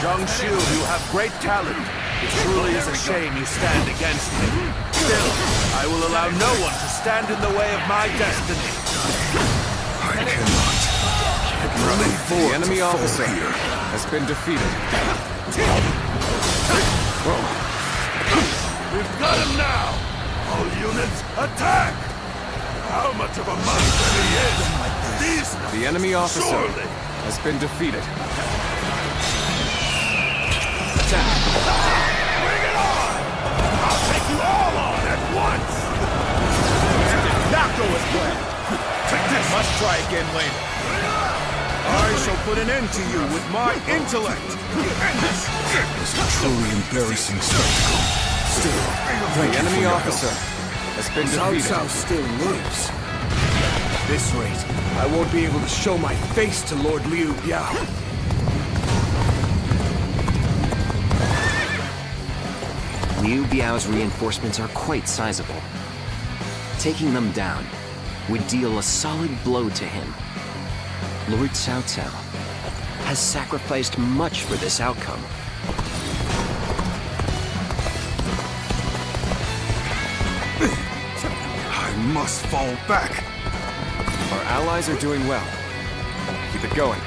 Zhang Shu, you have great talent. It truly is a shame you stand against me. Still, I will allow no one to stand in the way of my destiny. I cannot. The enemy officer has been defeated. We've got him now! All units, attack! How much of a monster he is! These The enemy officer surely! has been defeated. Bring it on! I'll take you all on at once! That did not go as planned! Take this! Must try again later. I shall put an end to you with my intellect. It's a truly embarrassing spectacle. Still, the enemy officer has been Cao defeated. Cao still lives. At this rate, I won't be able to show my face to Lord Liu Biao. Liu Biao's reinforcements are quite sizable. Taking them down would deal a solid blow to him. Lord Cao Cao has sacrificed much for this outcome. I must fall back. Our allies are doing well. Keep it going.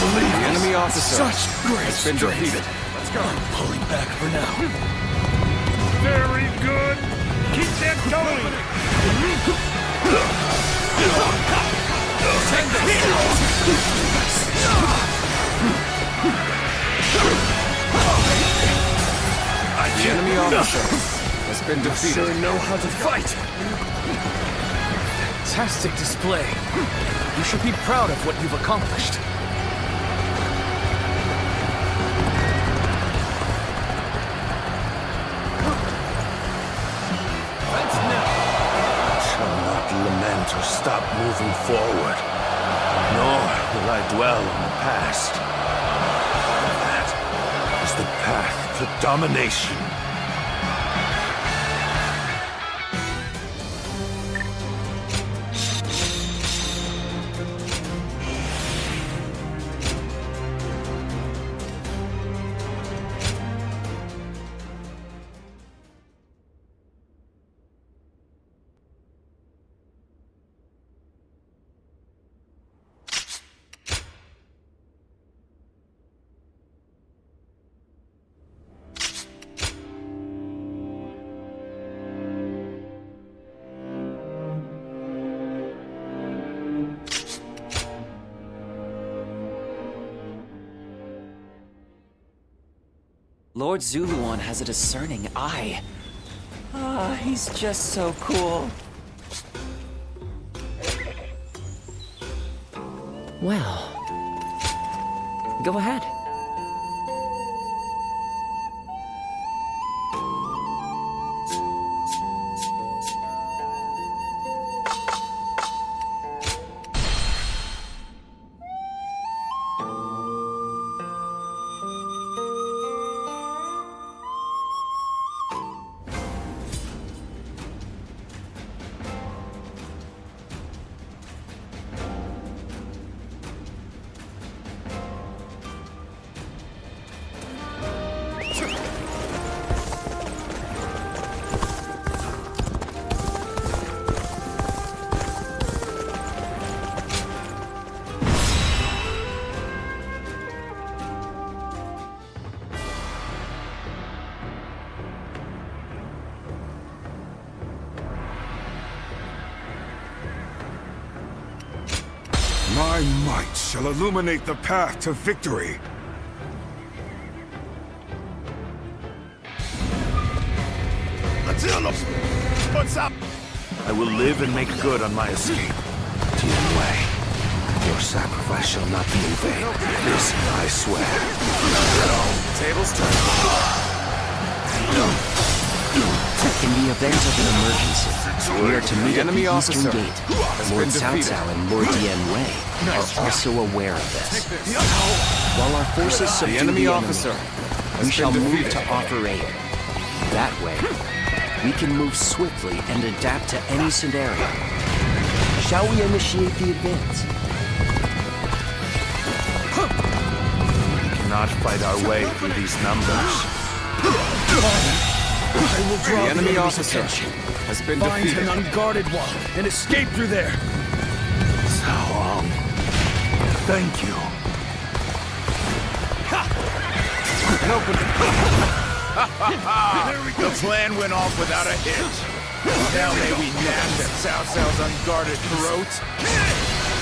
The enemy officer has been defeated. Let's go. I'm pulling back for now. Very good! Keep that going! The enemy officer has been defeated. Sure know how to fight. Fantastic display. You should be proud of what you've accomplished. Lament or stop moving forward, nor will I dwell on the past. That is the path to domination. Lord Zuluan has a discerning eye. Ah, he's just so cool. Well, go ahead. My might shall illuminate the path to victory. Attila! What's up? I will live and make good on my escape. Tianwei, your sacrifice shall not be in vain. This I swear. Tables turn. In the event of an emergency, we are to meet at enemy the Eastern officer Gate. has Lord been Cao defeated. Cao and Lord Wei are also aware of this. While our forces subdue enemy the officer has we shall been move defeated. to offer aid. That way, we can move swiftly and adapt to any scenario. Shall we initiate the advance? We cannot fight our way through these numbers. I will draw The enemy enemy's officer attention. has been Find defeated. an unguarded one and escape through there. How long? Thank you. The plan went off without a hitch. Now may we nab that Cao Cao's unguarded throat.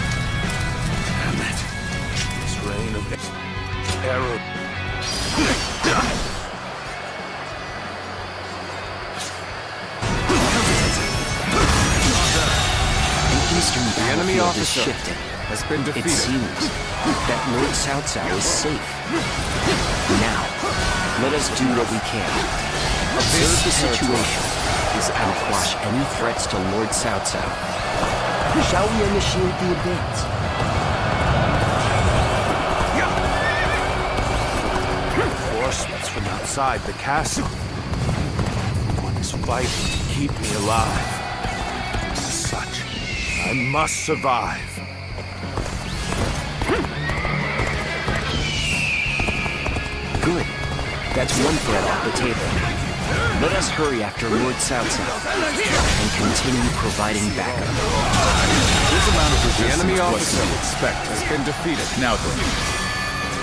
Damn it. This reign of terror. The Eastern enemy battlefield is officer shifting. has been It defeated. seems that Lord Cao Cao is safe. Now, let us do what we can. Observe the situation and quash any threats to Lord Cao Cao. Shall we initiate the advance? Reinforcements from outside the castle. Everyone is fighting to keep me alive. As such, I must survive. Good. That's one threat off the table. Let us hurry after Lord Cao Cao and continue providing backup. This amount of The resistance enemy was officer to be expected. has been defeated. Now then,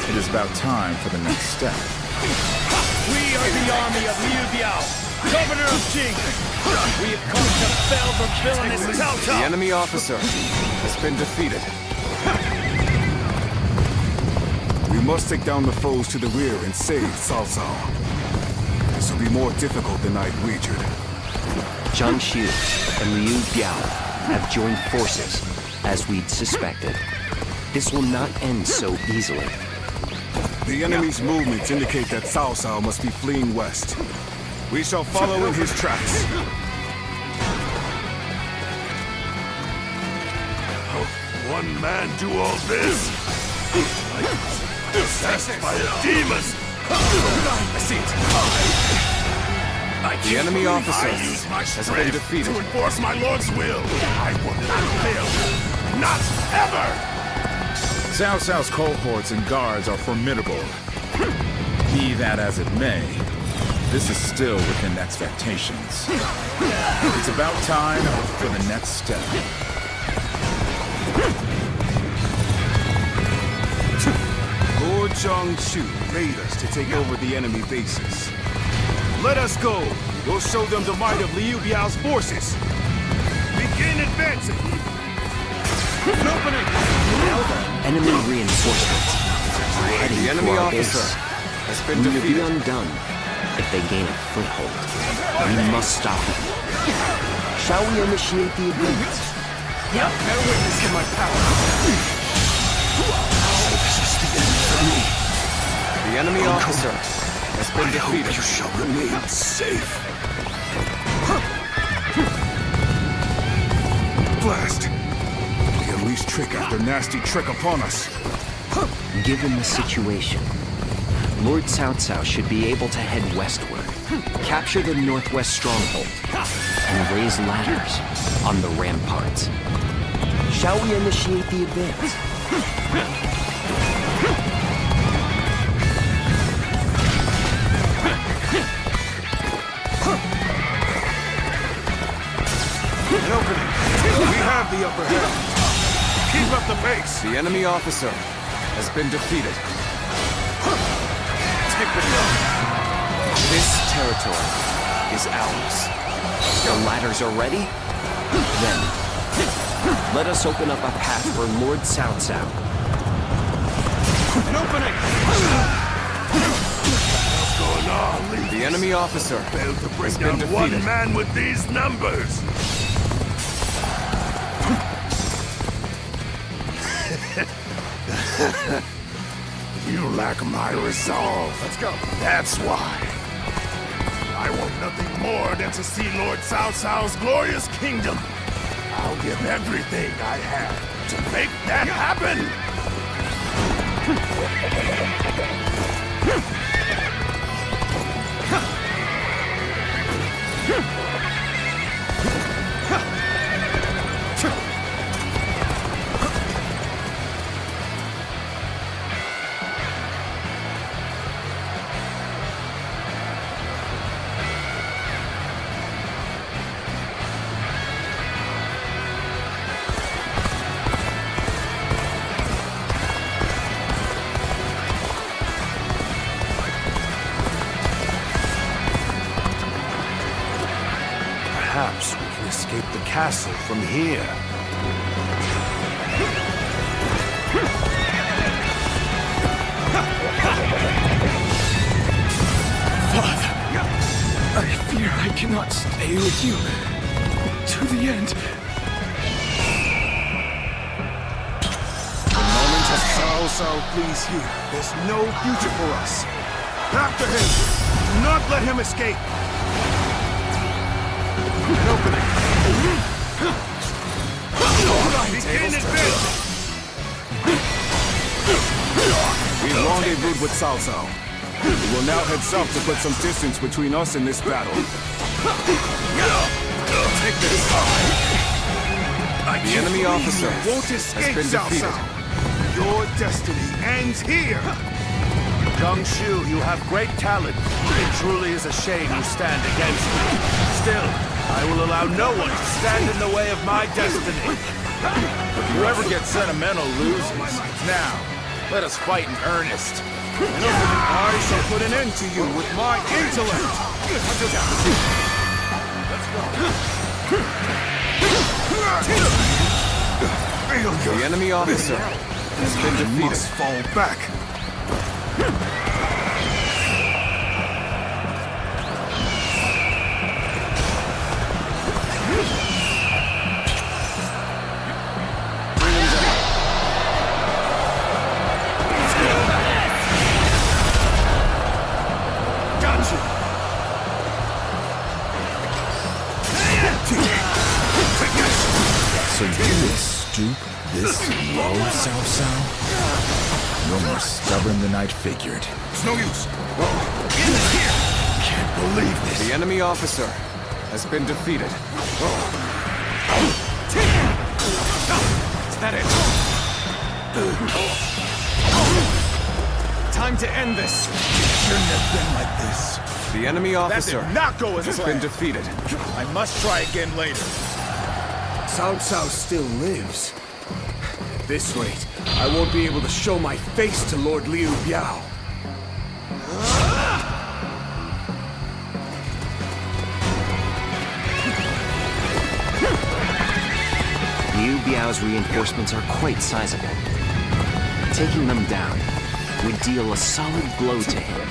it is about time for the next step. We are the army of Liu Biao, governor of Jing. We have come to fell the villainous Cao The Cao. enemy officer has been defeated. We must take down the foes to the rear and save Cao Cao. This will be more difficult than I'd wagered. Zhang Xiu and Liu Biao have joined forces, as we'd suspected. This will not end so easily. The enemy's movements indicate that Cao Cao must be fleeing west. We shall follow in his tracks. One man do all this? Possessed by a demon! I see it. The enemy officer I use my has been strength defeated. to enforce my lord's will. I will not fail. Not ever! Cao Cao's cohorts and guards are formidable. Be that as it may, this is still within expectations. It's about time for the next step. Lord Zhang made us to take over the enemy bases. Let us go. We'll show them the might of Liu Biao's forces. Begin advancing. Enemy reinforcements are heading The enemy for our officer base. has been We will be defeated. undone if they gain a foothold. We must stop them. Shall we initiate the advance? Bear witness to my power. The enemy officer has been defeated. You shall remain safe. Blast! We unleash trick after nasty trick upon us. Given the situation, Lord Cao Cao should be able to head westward, capture the northwest stronghold, and raise ladders on the ramparts. Shall we initiate the advance? An opening. We have the upper hand. Keep up the pace. The enemy officer has been defeated. Take the hill. This territory is ours. The ladders are ready? Then, let us open up a path for Lord Cao Cao. An opening. What's going on, Lee? The enemy officer Failed to bring has been down one defeated. man with these numbers. You lack my resolve. Let's go. That's why. I want nothing more than to see Lord Cao Cao's glorious kingdom. I'll give everything I have to make that happen. Perhaps we can escape the castle from here. I fear I cannot stay with you to the end. The moment as Cao Cao flees here, there's no future for us. After him! Do not let him escape! An opening. Begin advance! We've rendezvoused with Cao Cao. We will now head south to put some distance between us and this battle. Take this. The enemy officer Won't has escape, been Cao defeated. Cao. Your destiny ends here. Shu, you have great talent. It truly is a shame you stand against me. Still, I will allow no one to stand in the way of my destiny. Whoever gets sentimental loses. Now, let us fight in earnest. I shall put an end to you with my intellect. The enemy officer has been defeated. Must fall back. So you would stoop this low, Cao Cao? You're more stubborn than I'd figured. It's no use. Can't believe this. The enemy officer has been defeated. Is that it? Time to end this. Shouldn't have been like this. The enemy officer not go as has planned. been defeated. I must try again later. Cao Cao still lives. At this rate, I won't be able to show my face to Lord Liu Biao. The Liu Biao's reinforcements are quite sizable. Taking them down would deal a solid blow to him.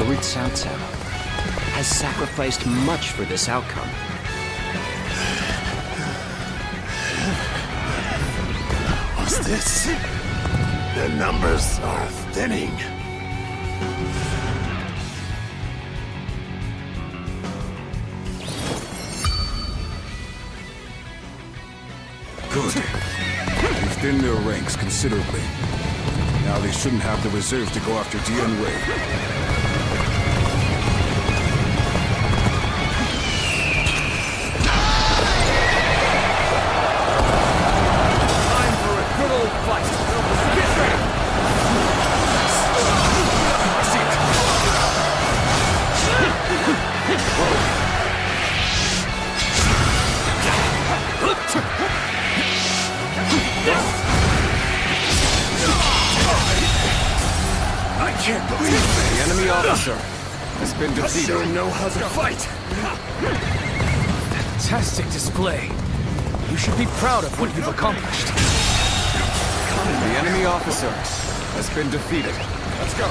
Lord Cao Cao has sacrificed much for this outcome. What's this? The numbers are thinning. Good. We've thinned their ranks considerably. Now they shouldn't have the reserve to go after Dian Wei. The enemy officer has been defeated. Sure know how to fight. Fantastic display. You should be proud of what you've accomplished. The enemy officer has been defeated. Let's go.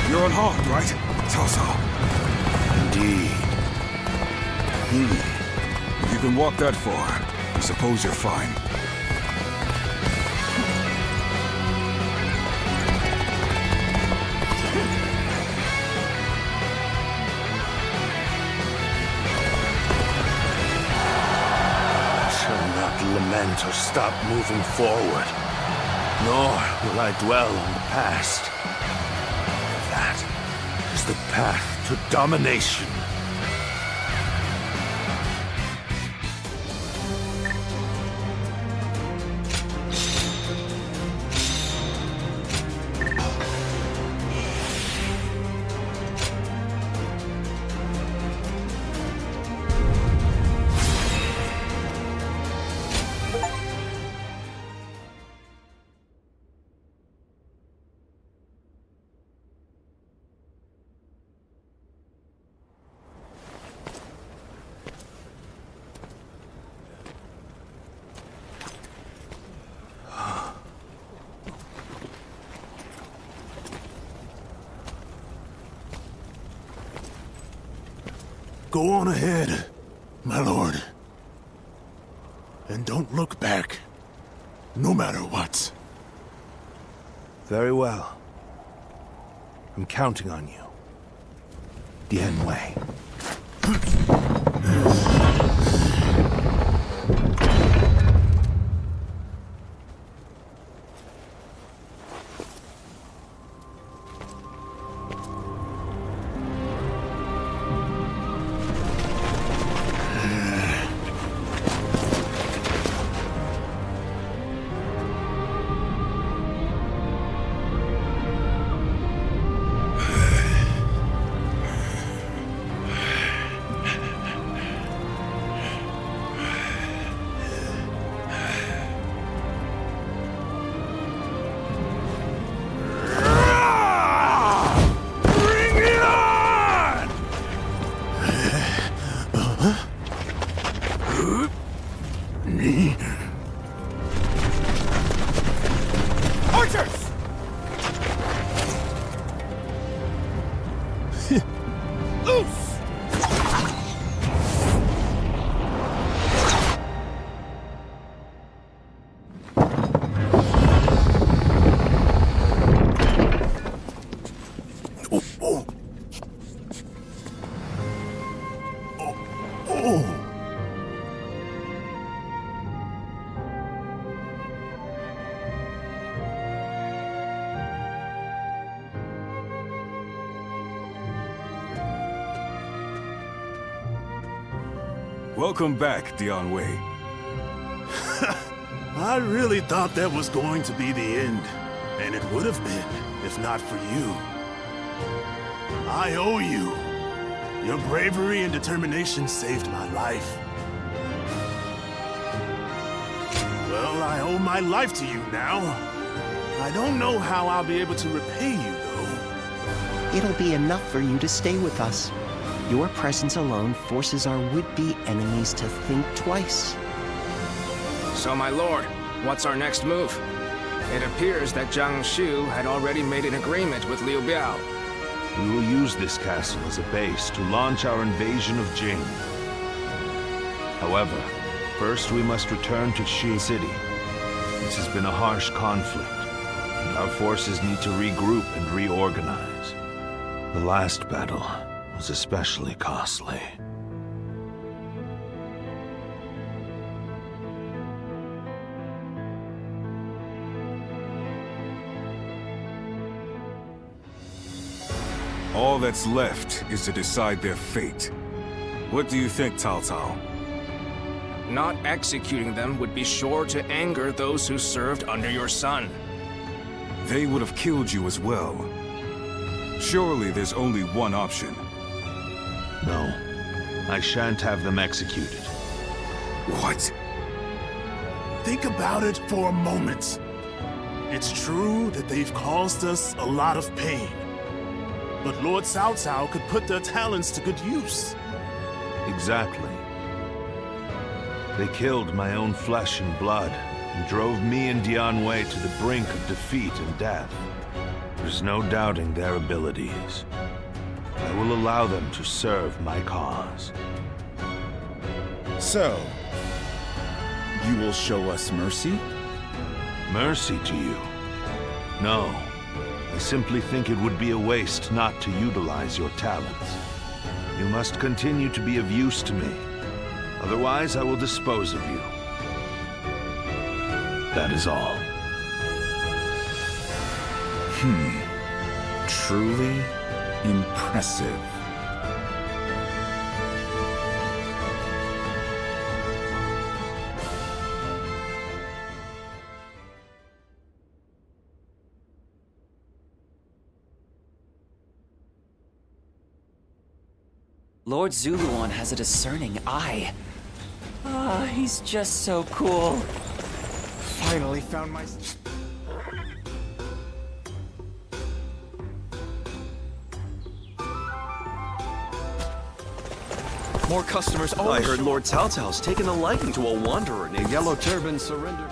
You're unharmed, right, Cao Cao? Indeed. If you can walk that far, I suppose you're fine. Lament or stop moving forward, nor will I dwell on the past. That is the path to domination. Go on ahead, my lord. And don't look back, no matter what. Very well. I'm counting on you, Dian Wei. Welcome back, Dian Wei. I really thought that was going to be the end. And it would have been, if not for you. I owe you. Your bravery and determination saved my life. Well, I owe my life to you now. I don't know how I'll be able to repay you, though. It'll be enough for you to stay with us. Your presence alone forces our would-be enemies to think twice. So, my lord, what's our next move? It appears that Zhang Xu had already made an agreement with Liu Biao. We will use this castle as a base to launch our invasion of Jing. However, first we must return to Shi City. This has been a harsh conflict, and our forces need to regroup and reorganize. The last battle was especially costly. All that's left is to decide their fate. What do you think, Cao Cao? Not executing them would be sure to anger those who served under your son. They would have killed you as well. Surely there's only one option. No, I shan't have them executed. What? Think about it for a moment. It's true that they've caused us a lot of pain. But Lord Cao Cao could put their talents to good use. Exactly. They killed my own flesh and blood, and drove me and Dian Wei to the brink of defeat and death. There's no doubting their abilities. I will allow them to serve my cause. So, you will show us mercy? Mercy to you? No. I simply think it would be a waste not to utilize your talents. You must continue to be of use to me. Otherwise, I will dispose of you. That is all. Truly impressive. Lord Zuluan has a discerning eye. Ah, he's just so cool. Finally found my... More customers. Oh, I heard Lord Cao Cao's taken a liking to a wanderer named Yellow Turban surrendered.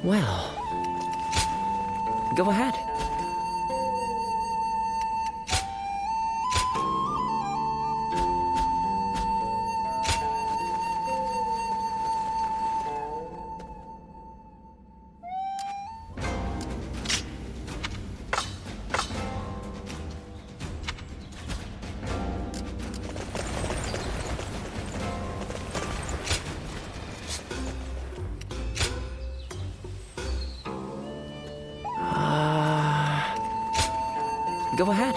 Well, go ahead. Go ahead.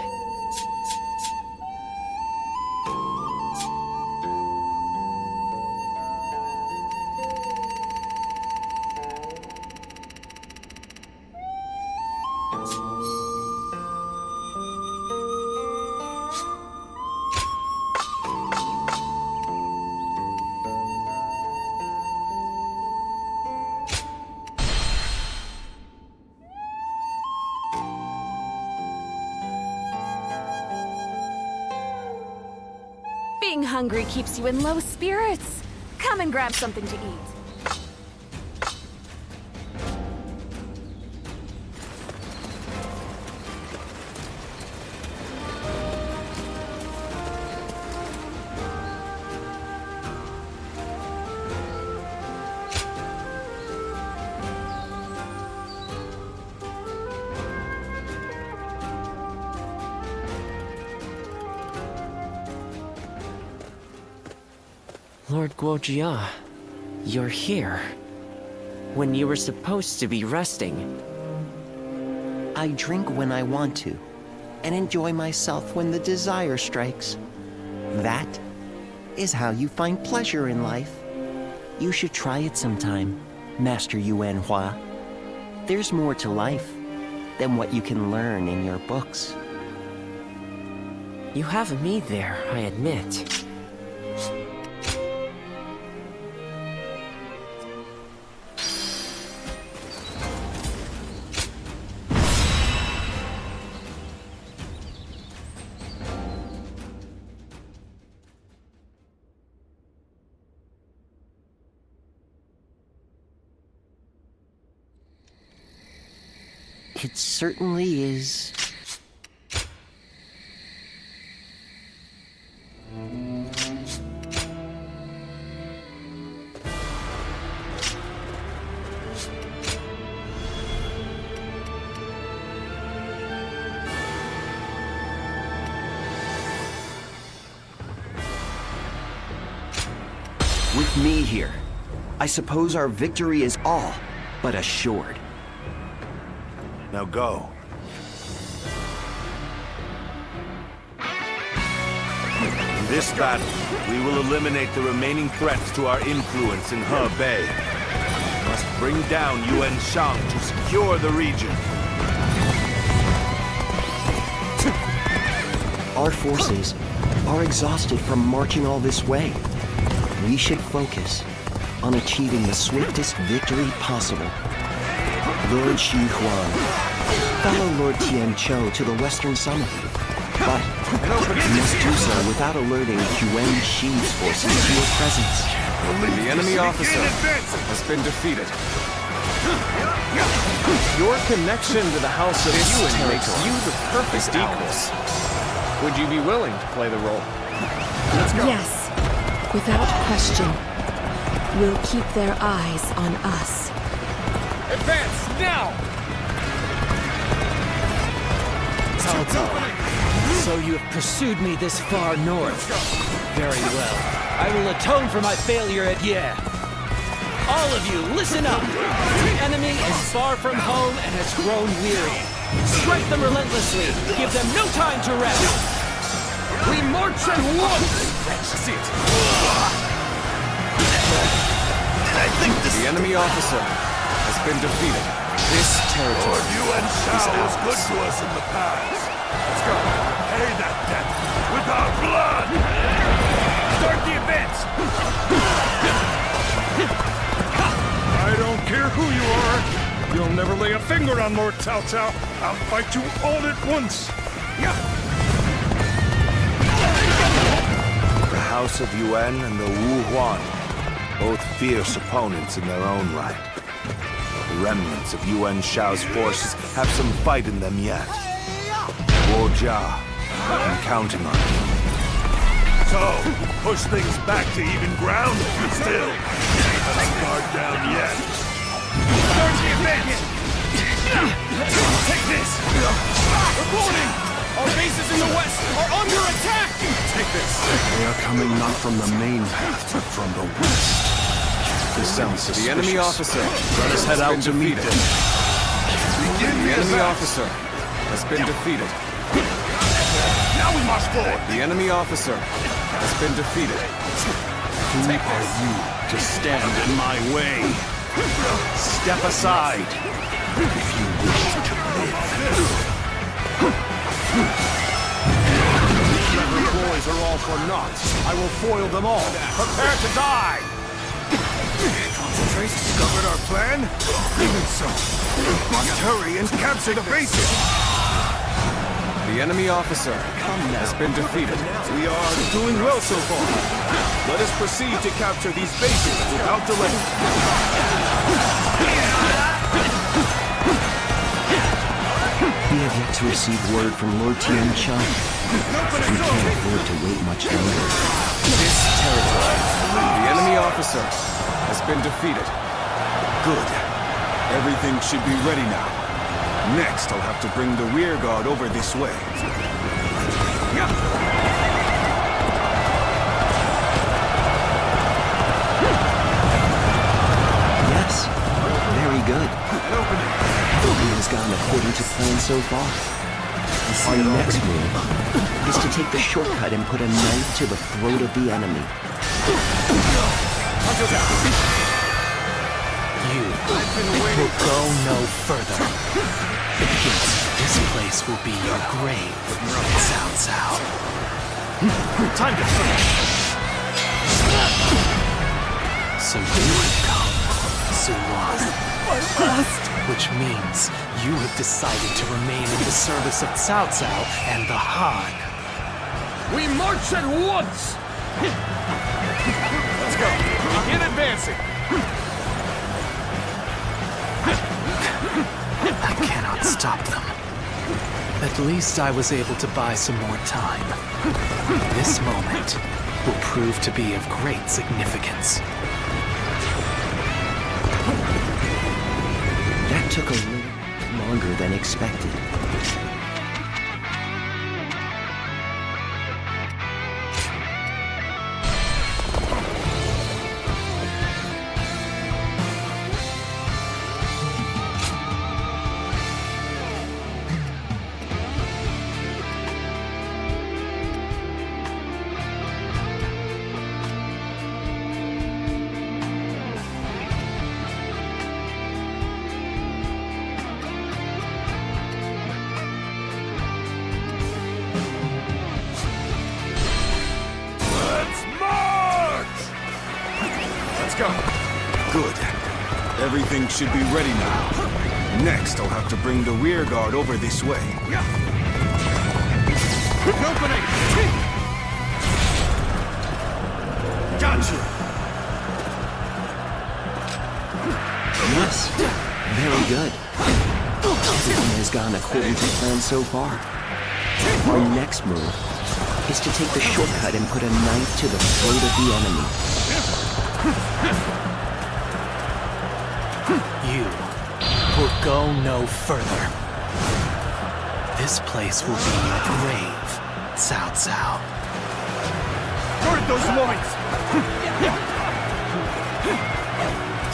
Being hungry keeps you in low spirits. Come and grab something to eat. Lord Guojia, you're here. When you were supposed to be resting. I drink when I want to, and enjoy myself when the desire strikes. That is how you find pleasure in life. You should try it sometime, Master Yuan Hua. There's more to life than what you can learn in your books. You have me there, I admit. It certainly is. With me here, I suppose our victory is all but assured. Now go. In this battle, we will eliminate the remaining threats to our influence in He Bay. We must bring down Yuan Shang to secure the region. Our forces are exhausted from marching all this way. We should focus on achieving the swiftest victory possible. Lord Xi Huan, follow Lord Tian Cho to the western summit. But you must do so without alerting Yuan Shi's forces to your presence. The enemy officer has been defeated. Your connection to the House of Yuan makes you the perfect equal. Would you be willing to play the role? Yes, without question. We'll keep their eyes on us. Advance now! Cao Cao, so you have pursued me this far north. Very well. I will atone for my failure at Ye. All of you, listen up! The enemy is far from home and has grown weary. Strike them relentlessly. Give them no time to rest. We march at once! See it. The enemy officer has been defeated. This territory Yuan Shao was good to us in the past. Let's go. Pay that debt with our blood! Start the advance! I don't care who you are. You'll never lay a finger on Lord Cao Cao. I'll fight you all at once. The House of Yuan and the Wu Huan, both fierce opponents in their own right. The remnants of Yuan Shao's forces have some fight in them yet. Wu Jia, I'm counting on you. So, push things back to even ground? Still, not guard down yet. Start the advance! Take this! Reporting! Our bases in the west are under attack! Take this! They are coming not from the main path, but from the west. This sounds suspicious. The enemy officer Let us head out to meet them. The enemy officer has been defeated. Now we march forward! The enemy officer has been defeated. Who are you to stand in my way? Step aside if you wish to live. These clever ploys are all for naught. I will foil them all. Prepare to die! Concentrate. Discovered our plan? Even so, we must hurry and capture the bases. The enemy officer has been defeated. We are doing well so far. Let us proceed to capture these bases without delay. We have yet to receive word from Lord Tian Cho. We can't afford to wait much longer. This territory. The enemy officer has been defeated. Good. Everything should be ready now. Next, I'll have to bring the rear guard over this way. Yes, very good. Everything has gone according to plan so far. Our next move is to take the shortcut and put a knife to the throat of the enemy. You will go no further. This place will be your grave, Cao Cao. Time to finish. So you have come, Suwan. Which means you have decided to remain in the service of Cao Cao and the Han. We march at once! Let's go. Begin advancing. I cannot stop them. At least I was able to buy some more time. This moment will prove to be of great significance. That took a little longer than expected. Good. Everything should be ready now. Next, I'll have to bring the rear guard over this way. Opening! Gotcha! Yes, very good. Everything has gone according to plan so far. Our next move is to take the shortcut and put a knife to the throat of the enemy. You will go no further. This place will be your grave, Cao Cao. Guard those loins!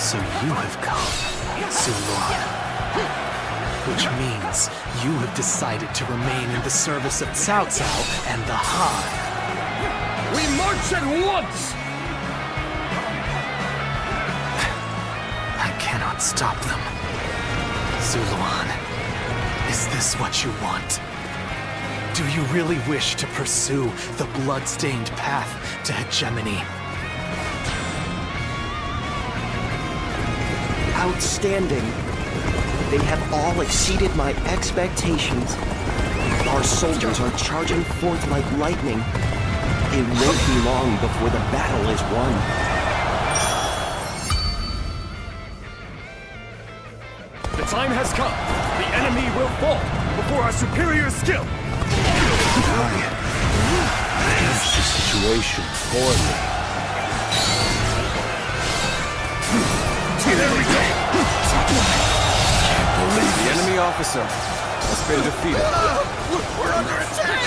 So you have come, Zulon. Which means you have decided to remain in the service of Cao Cao and the Han. We march at once! I cannot stop them. Zulon, is this what you want? Do you really wish to pursue the blood-stained path to hegemony? Outstanding. They have all exceeded my expectations. Our soldiers are charging forth like lightning. It won't be long before the battle is won. The time has come. The enemy will fall before our superior skill. Manage the situation poorly. There we go! The enemy officer has been defeated. We're under attack!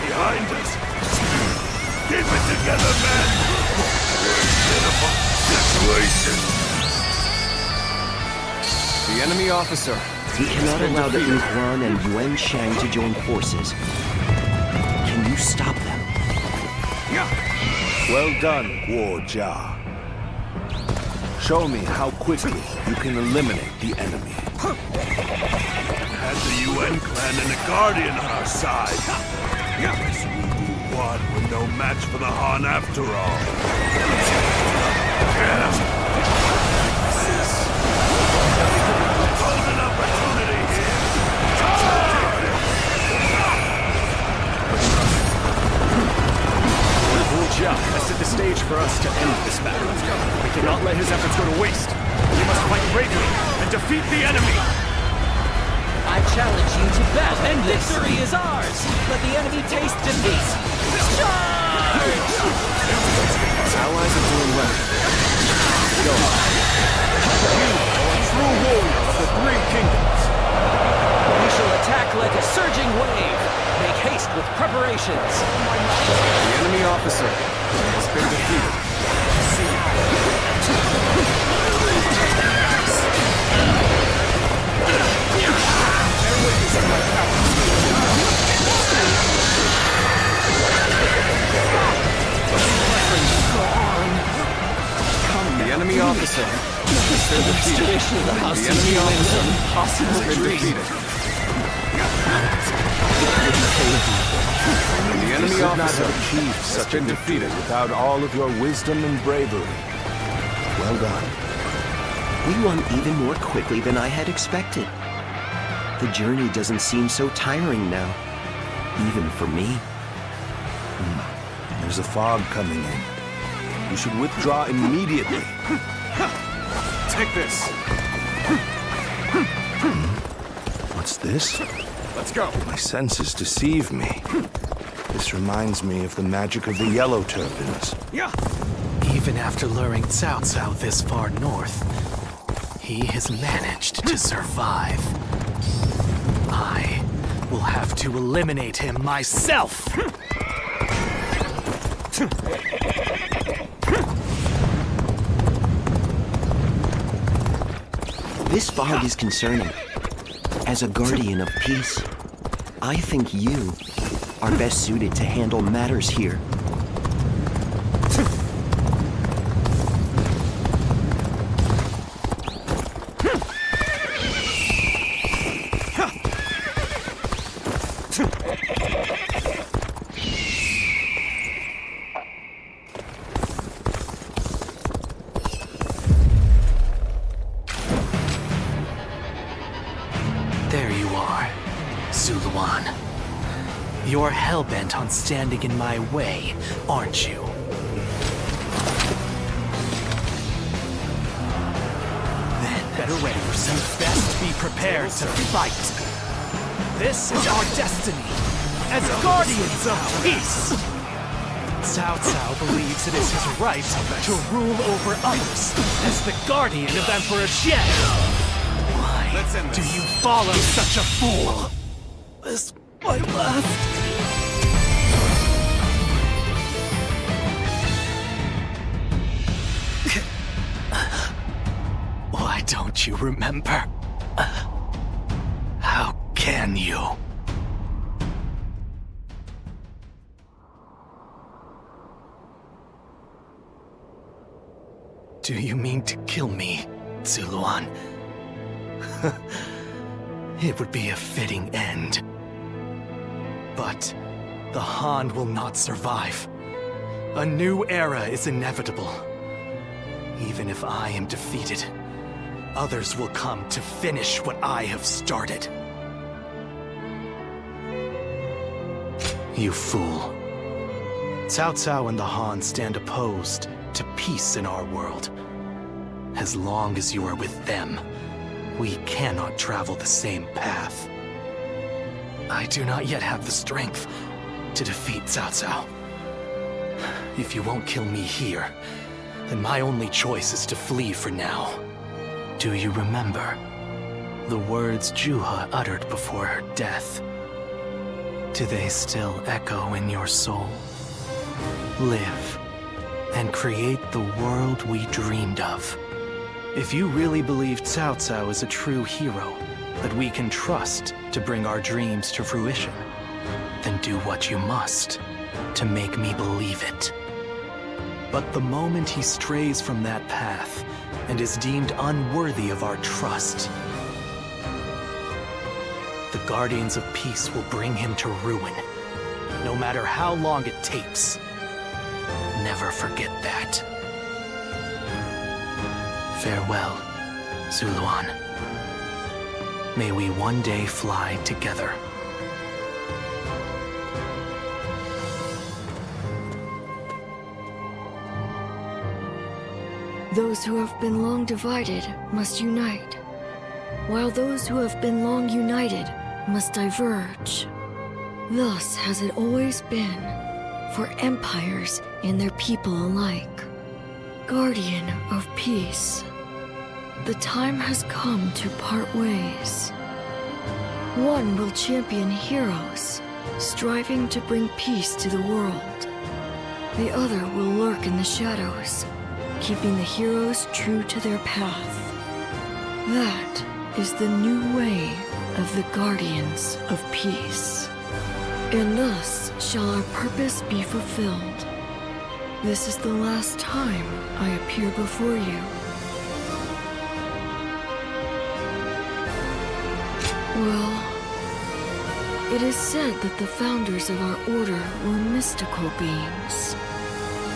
Behind us! Keep it together, men! We're in a situation! The enemy officer. We cannot allow the Yuan and Yuan Shang to join forces. Can you stop them? Well done, Guo Jia. Show me how quickly you can eliminate the enemy. Had the UN clan and a guardian on our side. This Wu Wan were no match for the Han after all. Golden opportunity here. Wu Jia has set the stage for us to end this battle. We cannot let his efforts go to waste. We must fight bravely and defeat the enemy. I challenge you to battle, and victory is ours! Let the enemy taste defeat! Charge! Our allies are doing well. Go. You are a true warrior of the Three Kingdoms. We shall attack like a surging wave! Make haste with preparations! The enemy officer has been defeated. The enemy officer has been defeated. The enemy officer has been defeated. The enemy officer has been defeated without all of your wisdom and bravery. Well done. We won even more quickly than I had expected. The journey doesn't seem so tiring now, even for me. There's a fog coming in. You should withdraw immediately. Take this. this? Let's go. My senses deceive me. This reminds me of the magic of the yellow turbans. Yeah. Even after luring Cao Cao this far north, he has managed to survive. I will have to eliminate him myself! This fog is concerning. As a guardian of peace, I think you are best suited to handle matters here. There you are, Zuluan. You're hell-bent on standing in my way, aren't you? Then better ready yourself. Best be prepared to fight. This is our destiny, as guardians of peace. Cao Cao believes it is his right to rule over others as the guardian of Emperor Xian. Why do you follow such a fool? This my last. Why don't you remember? How can you? Do you mean to kill me, Zuluan? It would be a fitting end. But the Han will not survive. A new era is inevitable. Even if I am defeated, others will come to finish what I have started. You fool. Cao Cao and the Han stand opposed to peace in our world. As long as you are with them, we cannot travel the same path. I do not yet have the strength to defeat Cao Cao. If you won't kill me here, then my only choice is to flee for now. Do you remember the words Juha uttered before her death? Do they still echo in your soul? Live and create the world we dreamed of. If you really believe Cao Cao is a true hero that we can trust to bring our dreams to fruition, then do what you must to make me believe it. But the moment he strays from that path and is deemed unworthy of our trust, the Guardians of Peace will bring him to ruin, no matter how long it takes. Never forget that. Farewell, Zuluan. May we one day fly together. Those who have been long divided must unite, while those who have been long united must diverge. Thus has it always been for empires and their people alike. Guardian of peace, the time has come to part ways. One will champion heroes, striving to bring peace to the world. The other will lurk in the shadows, keeping the heroes true to their path. That is the new way of the Guardians of Peace. And thus shall our purpose be fulfilled. This is the last time I appear before you. Well, it is said that the founders of our order were mystical beings.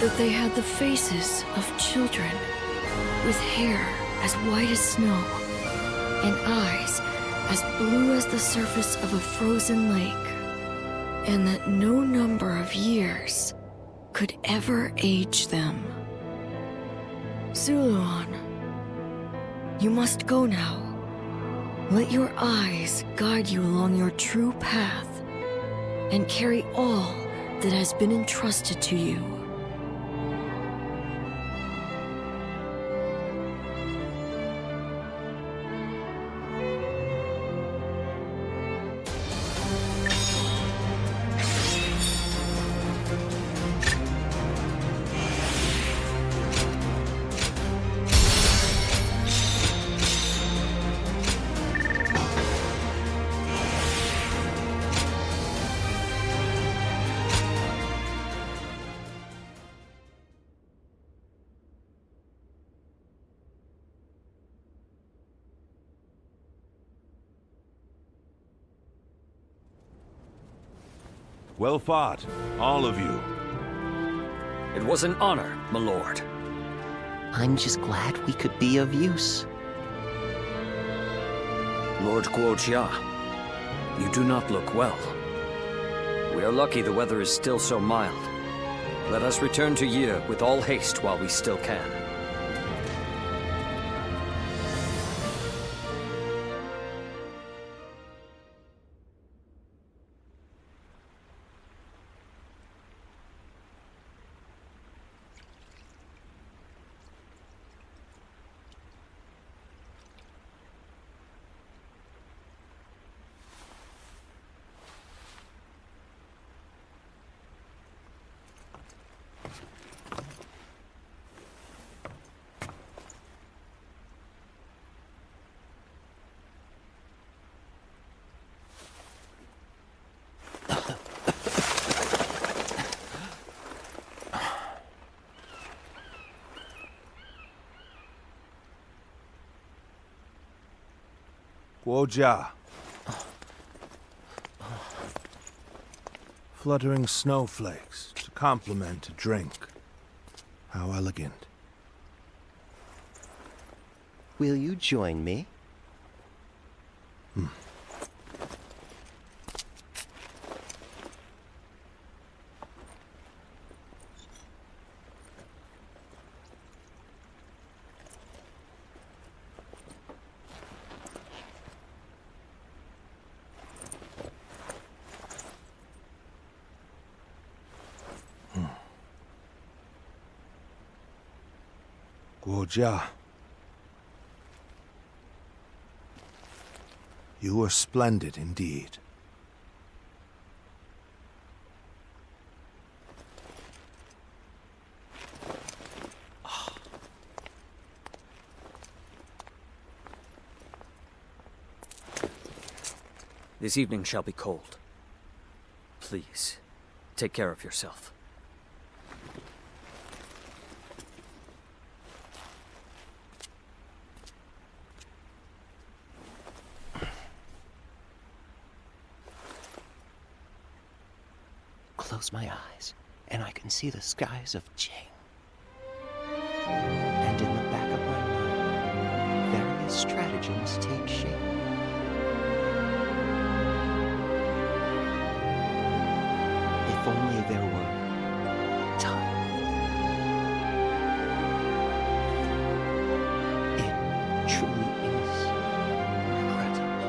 That they had the faces of children, with hair as white as snow, and eyes as blue as the surface of a frozen lake, and that no number of years could ever age them. Zuluan, you must go now. Let your eyes guide you along your true path, and carry all that has been entrusted to you. Well fought, all of you. It was an honor, my lord. I'm just glad we could be of use. Lord Guojia, you do not look well. We are lucky the weather is still so mild. Let us return to Yi with all haste while we still can. Guojia. Fluttering snowflakes to complement a drink. How elegant. Will you join me? Guojia. You were splendid indeed. This evening shall be cold. Please, take care of yourself. Close my eyes, and I can see the skies of Jing. And in the back of my mind, various stratagems take shape. If only there were time. It truly is regrettable.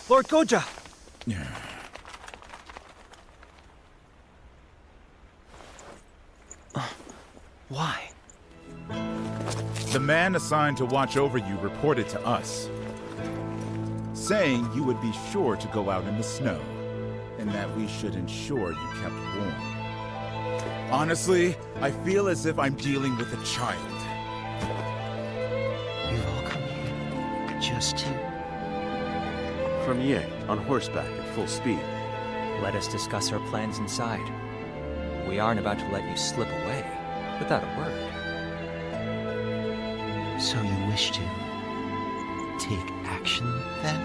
Lord Guojia! Why? The man assigned to watch over you reported to us, saying you would be sure to go out in the snow, and that we should ensure you kept warm. Honestly, I feel as if I'm dealing with a child. You've all come here just to... From Yi, on horseback at full speed. Let us discuss our plans inside. We aren't about to let you slip away without a word. So you wish to take action, then?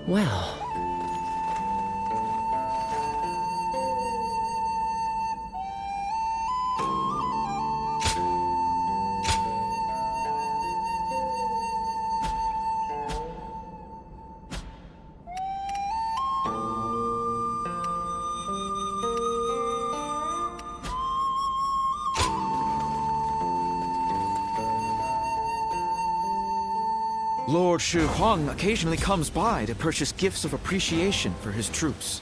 Well... Lord Shu Huang occasionally comes by to purchase gifts of appreciation for his troops.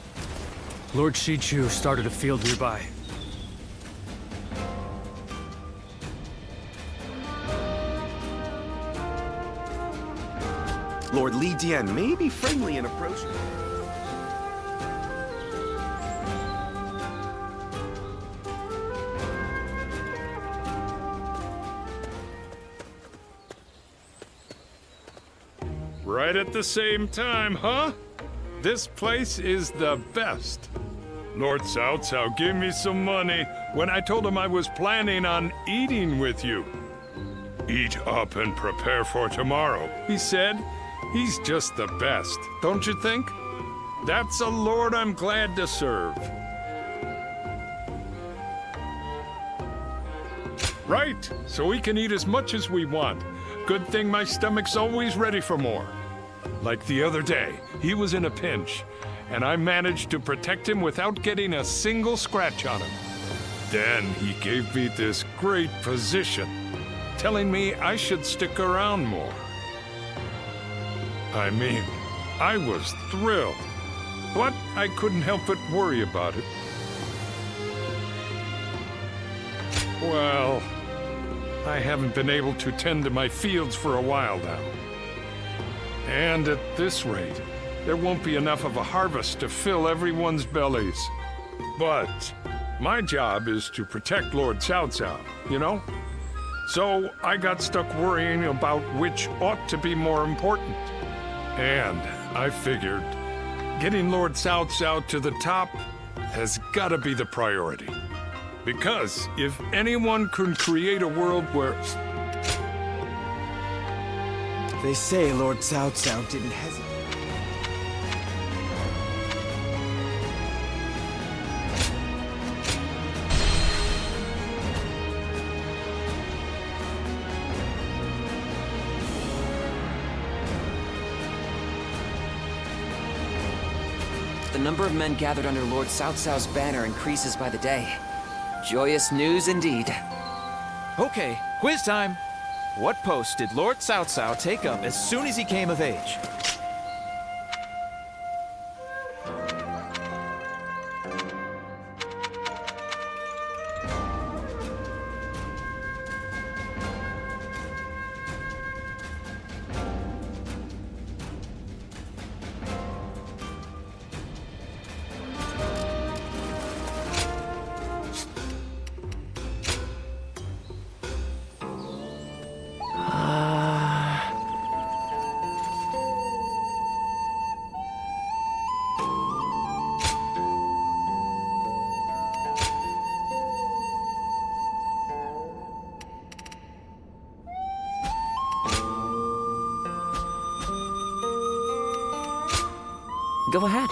Lord Shichu started a field nearby. Lord Li Dian may be friendly and approachable. Right at the same time, huh? This place is the best. Lord Cao Cao gave me some money when I told him I was planning on eating with you. Eat up and prepare for tomorrow, he said. He's just the best, don't you think? That's a lord I'm glad to serve. Right, so we can eat as much as we want. Good thing my stomach's always ready for more. Like the other day, he was in a pinch, and I managed to protect him without getting a single scratch on him. Then he gave me this great position, telling me I should stick around more. I mean, I was thrilled, but I couldn't help but worry about it. Well, I haven't been able to tend to my fields for a while now. And at this rate, there won't be enough of a harvest to fill everyone's bellies. But my job is to protect Lord Cao Cao, you know? So I got stuck worrying about which ought to be more important. And I figured getting Lord Cao Cao to the top has got to be the priority. Because if anyone can create a world where... They say Lord Cao Cao didn't hesitate. The number of men gathered under Lord Cao Cao's banner increases by the day. Joyous news indeed. Okay, quiz time. What post did Lord Cao Cao take up as soon as he came of age? Go ahead.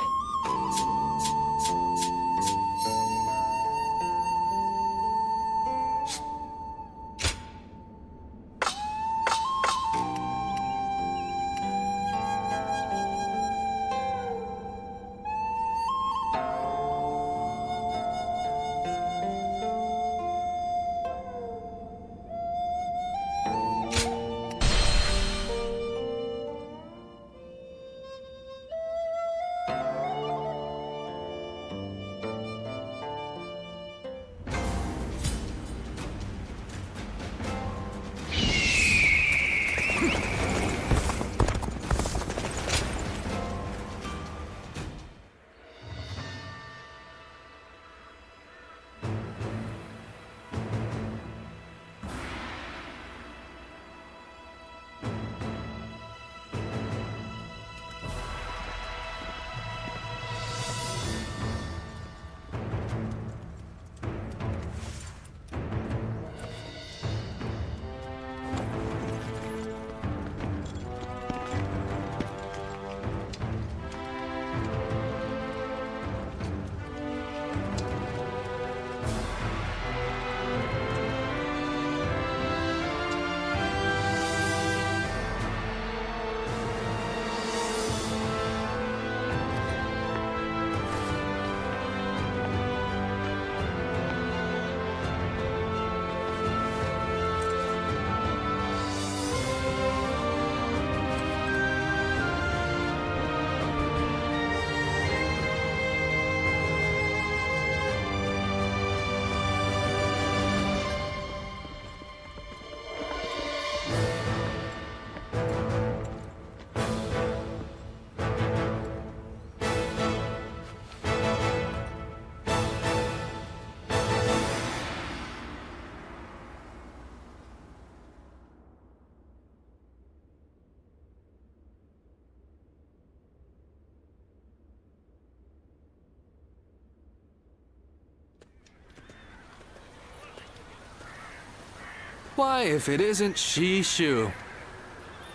Why, if it isn't Shishu?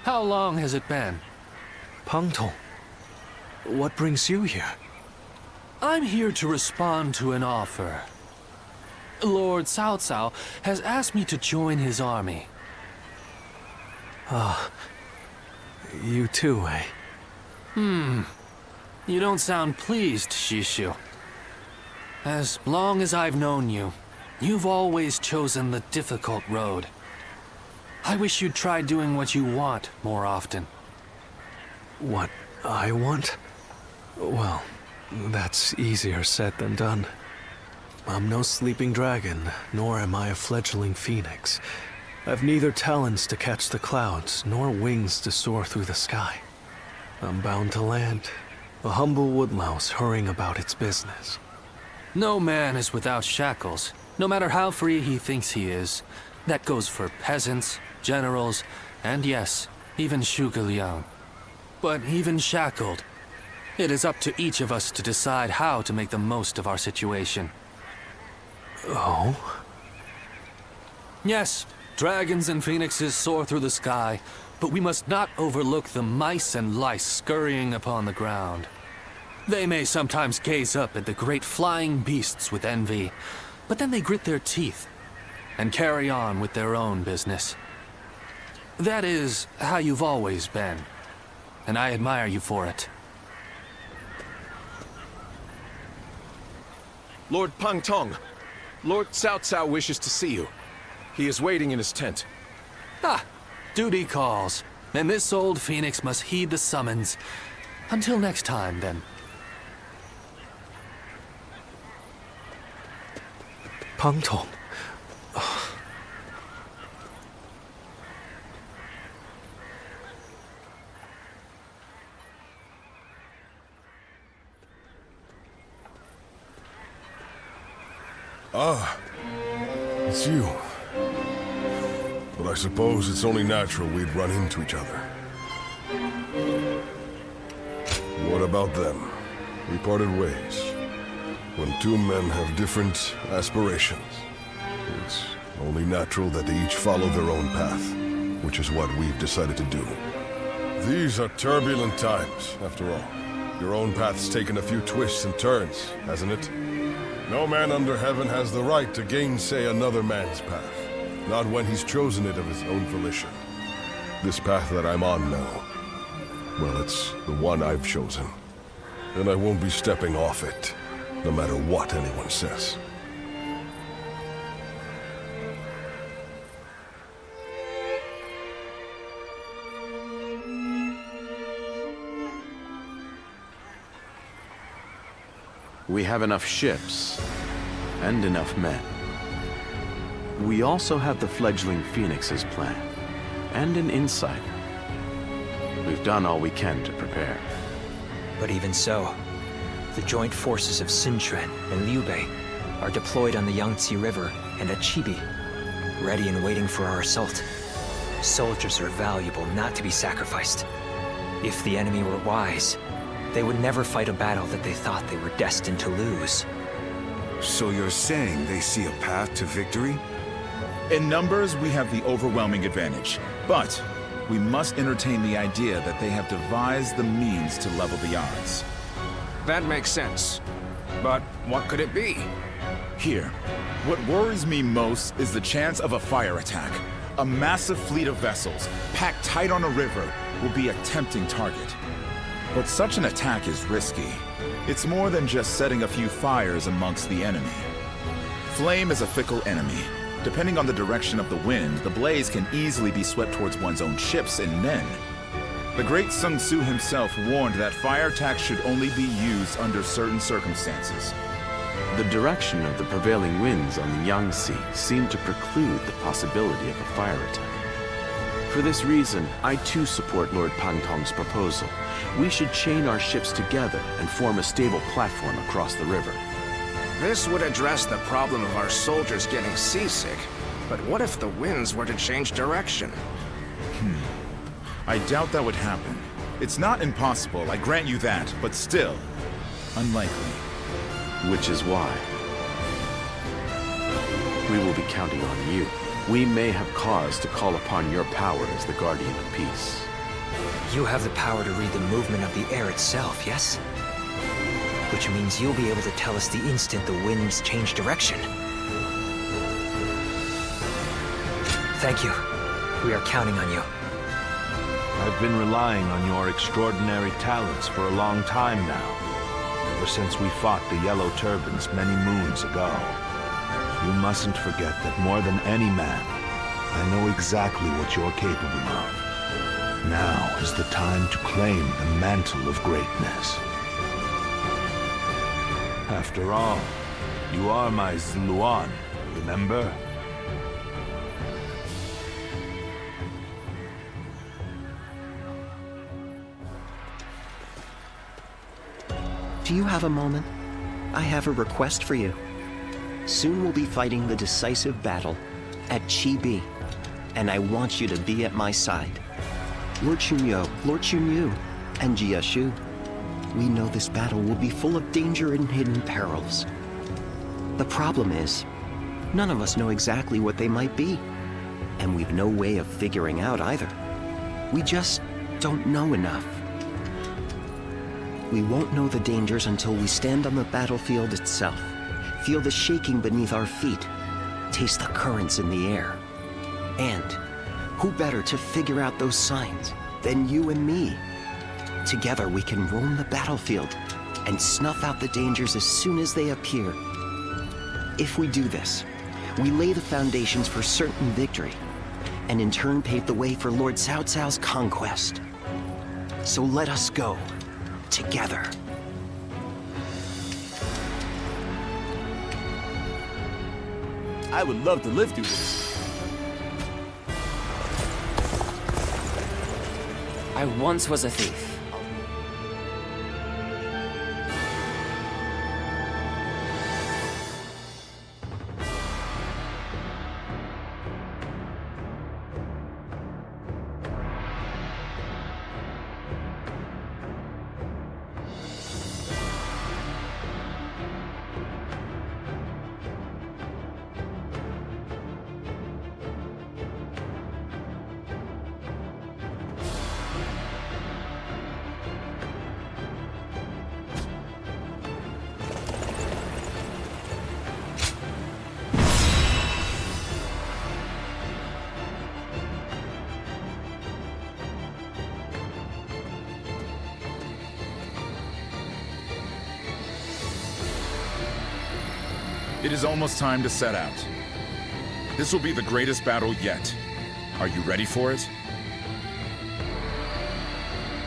How long has it been? Pangtong, what brings you here? I'm here to respond to an offer. Lord Cao Cao has asked me to join his army. You too, eh? You don't sound pleased, Shishu. As long as I've known you, you've always chosen the difficult road. I wish you'd try doing what you want more often. What I want? Well, that's easier said than done. I'm no sleeping dragon, nor am I a fledgling phoenix. I've neither talons to catch the clouds, nor wings to soar through the sky. I'm bound to land, a humble woodlouse hurrying about its business. No man is without shackles, no matter how free he thinks he is. That goes for peasants, generals, and yes, even Zhuge Liang. But even shackled, it is up to each of us to decide how to make the most of our situation. Oh? Yes, dragons and phoenixes soar through the sky, but we must not overlook the mice and lice scurrying upon the ground. They may sometimes gaze up at the great flying beasts with envy, but then they grit their teeth and carry on with their own business. That is how you've always been, and I admire you for it. Lord Pangtong, Lord Cao Cao wishes to see you. He is waiting in his tent. Duty calls, and this old phoenix must heed the summons. Until next time, then. Pangtong. It's you. But I suppose it's only natural we'd run into each other. What about them? We parted ways. When two men have different aspirations, it's only natural that they each follow their own path, which is what we've decided to do. These are turbulent times, after all. Your own path's taken a few twists and turns, hasn't it? No man under heaven has the right to gainsay another man's path. Not when he's chosen it of his own volition. This path that I'm on now, well, it's the one I've chosen. And I won't be stepping off it, no matter what anyone says. We have enough ships, and enough men. We also have the fledgling Phoenix's plan, and an insider. We've done all we can to prepare. But even so, the joint forces of Sun Quan and Liu Bei are deployed on the Yangtze River and at Chibi, ready and waiting for our assault. Soldiers are valuable, not to be sacrificed. If the enemy were wise, they would never fight a battle that they thought they were destined to lose. So you're saying they see a path to victory? In numbers, we have the overwhelming advantage, but we must entertain the idea that they have devised the means to level the odds. That makes sense. But what could it be? Here, what worries me most is the chance of a fire attack. A massive fleet of vessels, packed tight on a river, will be a tempting target. But such an attack is risky. It's more than just setting a few fires amongst the enemy. Flame is a fickle enemy. Depending on the direction of the wind, the blaze can easily be swept towards one's own ships and men. The great Sun Tzu himself warned that fire attacks should only be used under certain circumstances. The direction of the prevailing winds on the Yangtze seemed to preclude the possibility of a fire attack. For this reason, I too support Lord Pangtong's proposal. We should chain our ships together and form a stable platform across the river. This would address the problem of our soldiers getting seasick. But what if the winds were to change direction? I doubt that would happen. It's not impossible, I grant you that, but still, unlikely. Which is why we will be counting on you. we may have cause to call upon your power as the Guardian of Peace. You have the power to read the movement of the air itself, yes? Which means you'll be able to tell us the instant the winds change direction. Thank you. We are counting on you. I've been relying on your extraordinary talents for a long time now, ever since we fought the Yellow Turbans many moons ago. You mustn't forget that more than any man, I know exactly what you're capable of. Now is the time to claim the mantle of greatness. After all, you are my Zluan, remember? Do you have a moment? I have a request for you. Soon we'll be fighting the decisive battle at Chi-Bi, and I want you to be at my side. Lord Chunyo, Lord Chunyu, and Jia Shu. We know this battle will be full of danger and hidden perils. The problem is, none of us know exactly what they might be, and we've no way of figuring out either. We just don't know enough. We won't know the dangers until we stand on the battlefield itself, feel the shaking beneath our feet, taste the currents in the air. And who better to figure out those signs than you and me? Together we can roam the battlefield and snuff out the dangers as soon as they appear. If we do this, we lay the foundations for certain victory, and in turn pave the way for Lord Cao Cao's conquest. So let us go, together. I would love to live through this. I once was a thief. It is almost time to set out. This will be the greatest battle yet. Are you ready for it?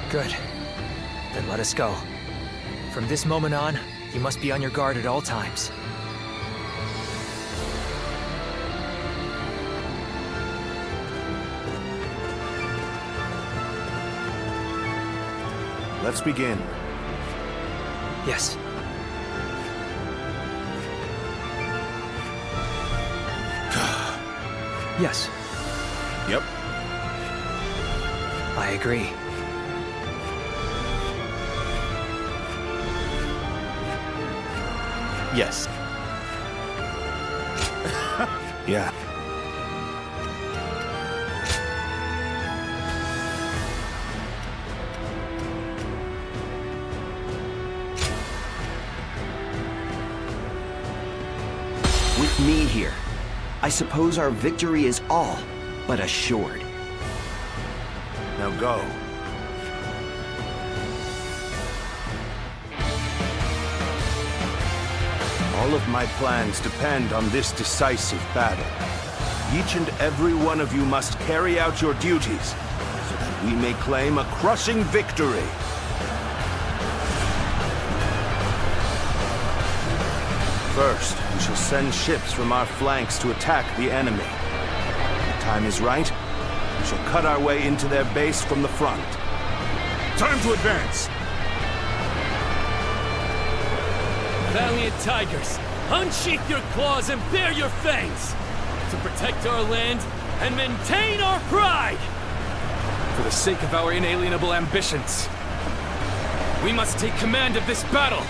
Good. Then let us go. From this moment on, you must be on your guard at all times. Let's begin. Yes. Yes. Yep. I agree. Yes. Yeah. With me here, I suppose our victory is all but assured. Now go. All of my plans depend on this decisive battle. Each and every one of you must carry out your duties, so that we may claim a crushing victory. First, we shall send ships from our flanks to attack the enemy. When the time is right, we shall cut our way into their base from the front. Time to advance! Valiant tigers, unsheath your claws and bare your fangs to protect our land and maintain our pride! For the sake of our inalienable ambitions, we must take command of this battle!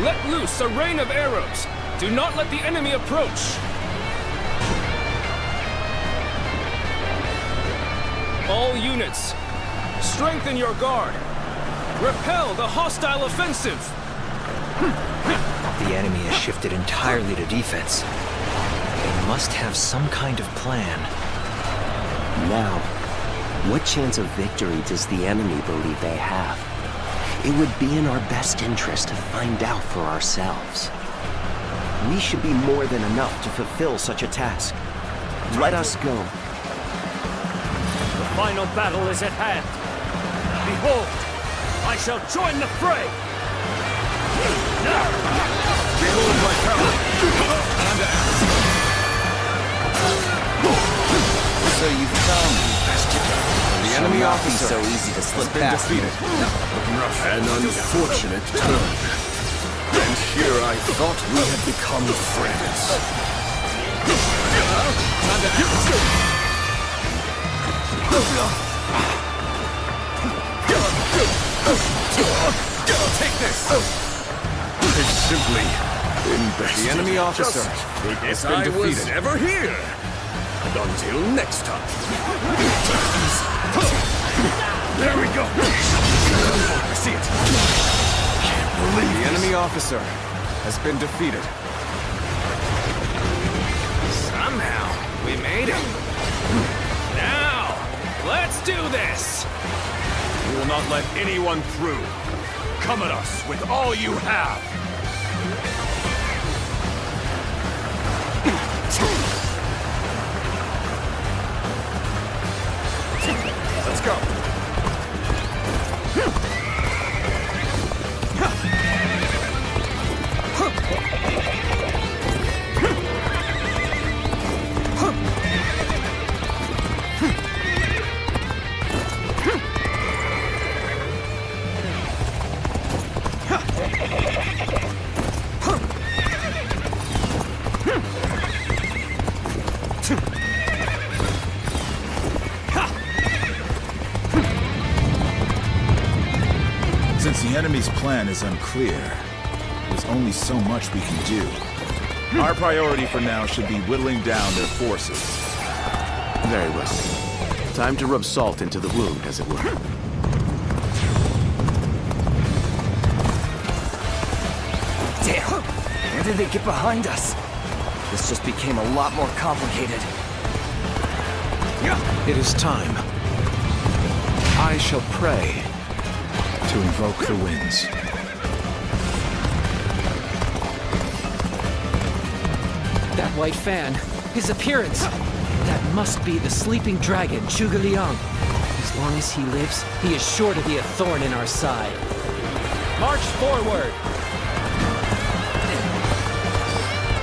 Let loose a rain of arrows! Do not let the enemy approach! All units, strengthen your guard. Repel the hostile offensive. The enemy has shifted entirely to defense. They must have some kind of plan. Now, what chance of victory does the enemy believe they have? It would be in our best interest to find out for ourselves. We should be more than enough to fulfill such a task. Let us go. The final battle is at hand. Behold, I shall join the fray! Behold my power! So you found me, The enemy officer so easy to slip has been past. defeated. An unfortunate turn. And here I thought we had become friends. Take this! It's simply invested. The enemy officer has been defeated. ever here. And until next time. There we go. I see it. Can't believe The enemy officer has been defeated. Somehow, we made it. Now, let's do this! We will not let anyone through. Come at us with all you have. Let's go. Since the enemy's plan is unclear, there's only so much we can do. Our priority for now should be whittling down their forces. Very well. Time to rub salt into the wound, as it were. Damn! Where did they get behind us? This just became a lot more complicated. It is time. I shall pray to invoke the winds. That white fan, his appearance. That must be the sleeping dragon, Zhuge Liang. As long as he lives, he is sure to be a thorn in our side. March forward!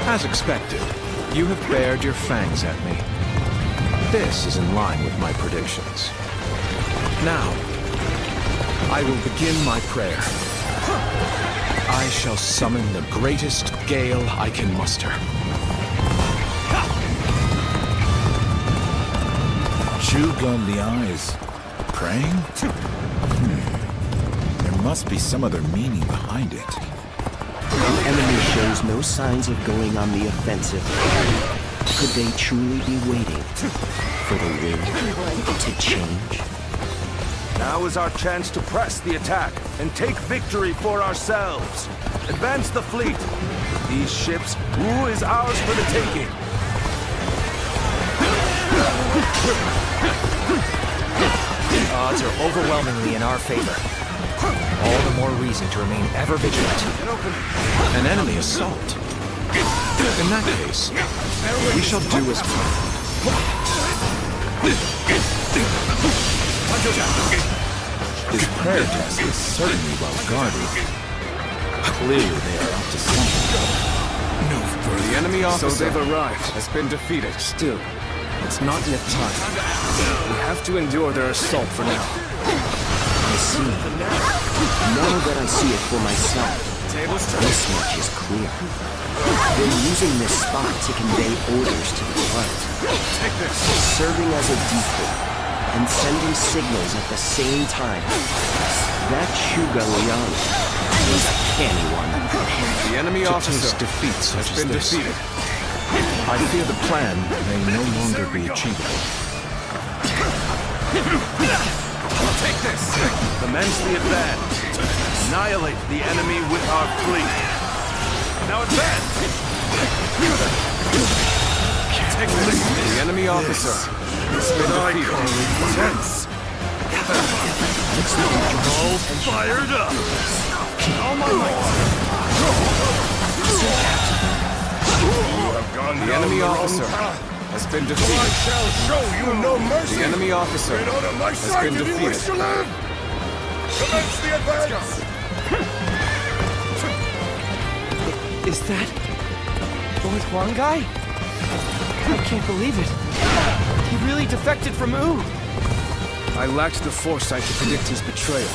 As expected, you have bared your fangs at me. This is in line with my predictions. Now, I will begin my prayer. I shall summon the greatest gale I can muster. Zhuge Liang is praying? There must be some other meaning behind it. The enemy shows no signs of going on the offensive. Could they truly be waiting for the wind to change? Now is our chance to press the attack and take victory for ourselves. Advance the fleet. These ships, Wu is ours for the taking. The odds are overwhelmingly in our favor. All the more reason to remain ever vigilant. An enemy assault. In that case, we shall do as planned. His prayer desk is certainly well guarded. Clearly they are up to something. No further. The enemy officer has been defeated. Still, it's not yet time. We have to endure their assault for now. I see. Now that I see it for myself, this much is clear. They're using this spot to convey orders to the front. Serving as a decoy and sending signals at the same time. That Zhuge Liang is a canny one. The enemy officer defeats has been defeated. I fear the plan may no longer be achievable. Take this! Commence the advance. Annihilate the enemy with our fleet. Now advance! Take this! The enemy officer has been defeated. Tense. All fired up. All my might! The enemy officer has been defeated. I shall show you no mercy! The enemy officer Get out of my has sight been if you wish to defeated. live! Commence the advance! Is that Lord Huangai? I can't believe it. He really defected from Wu. I lacked the foresight to predict his betrayal.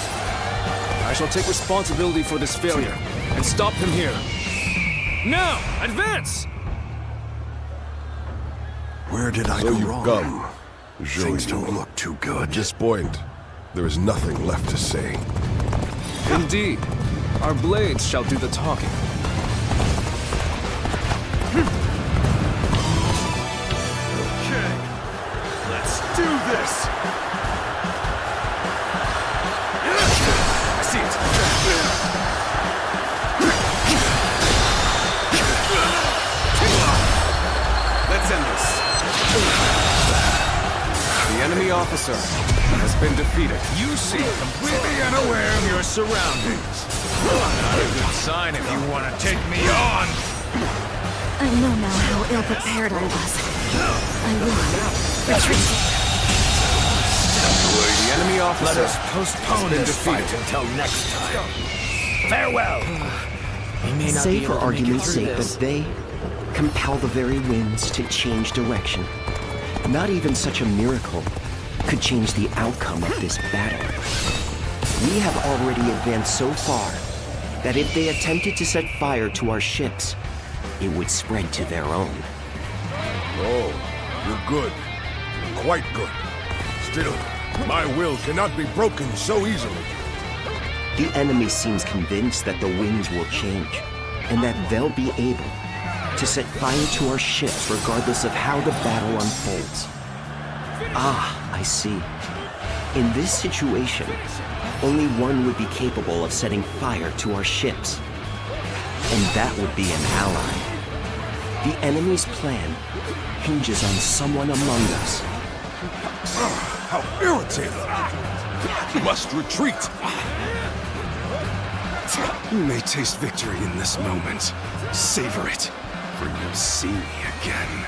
I shall take responsibility for this failure and stop him here. Now, advance! Where did I So go you've wrong? come. Things don't look too good. At this point, there is nothing left to say. Indeed, our blades shall do the talking. Okay. Let's do this. I see it. Let's end this. The enemy officer has been defeated. You seem completely unaware of your surroundings. Not a good sign if you want to take me on. I know now how ill-prepared I was. I will retreat. The enemy officer Let us postpone has been this fight defeated. until next time. Farewell. Say for argument's sake that they compel the very winds to change direction. Not even such a miracle could change the outcome of this battle. We have already advanced so far that if they attempted to set fire to our ships, it would spread to their own. Oh, you're good. Quite good. Still, my will cannot be broken so easily. The enemy seems convinced that the winds will change, and that they'll be able to set fire to our ships regardless of how the battle unfolds. Ah, I see. In this situation, only one would be capable of setting fire to our ships, and that would be an ally. The enemy's plan hinges on someone among us. How irritating! You must retreat! You may taste victory in this moment. Savor it, for you'll see me again.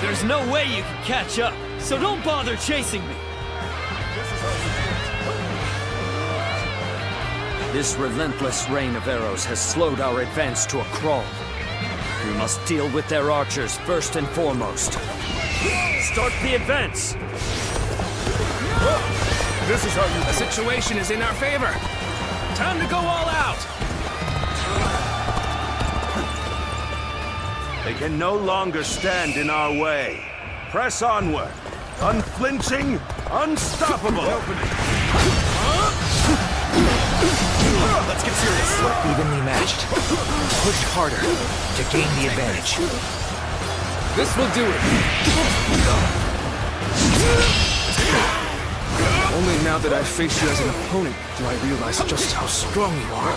There's no way you can catch up, so don't bother chasing me. This relentless rain of arrows has slowed our advance to a crawl. We must deal with their archers first and foremost. Start the advance! This is how you... The situation is in our favor. Time to go all out! They can no longer stand in our way. Press onward. Unflinching, unstoppable. Let's get serious. We're evenly matched. Push harder to gain the advantage. This will do it. Only now that I face you as an opponent do I realize just how strong you are.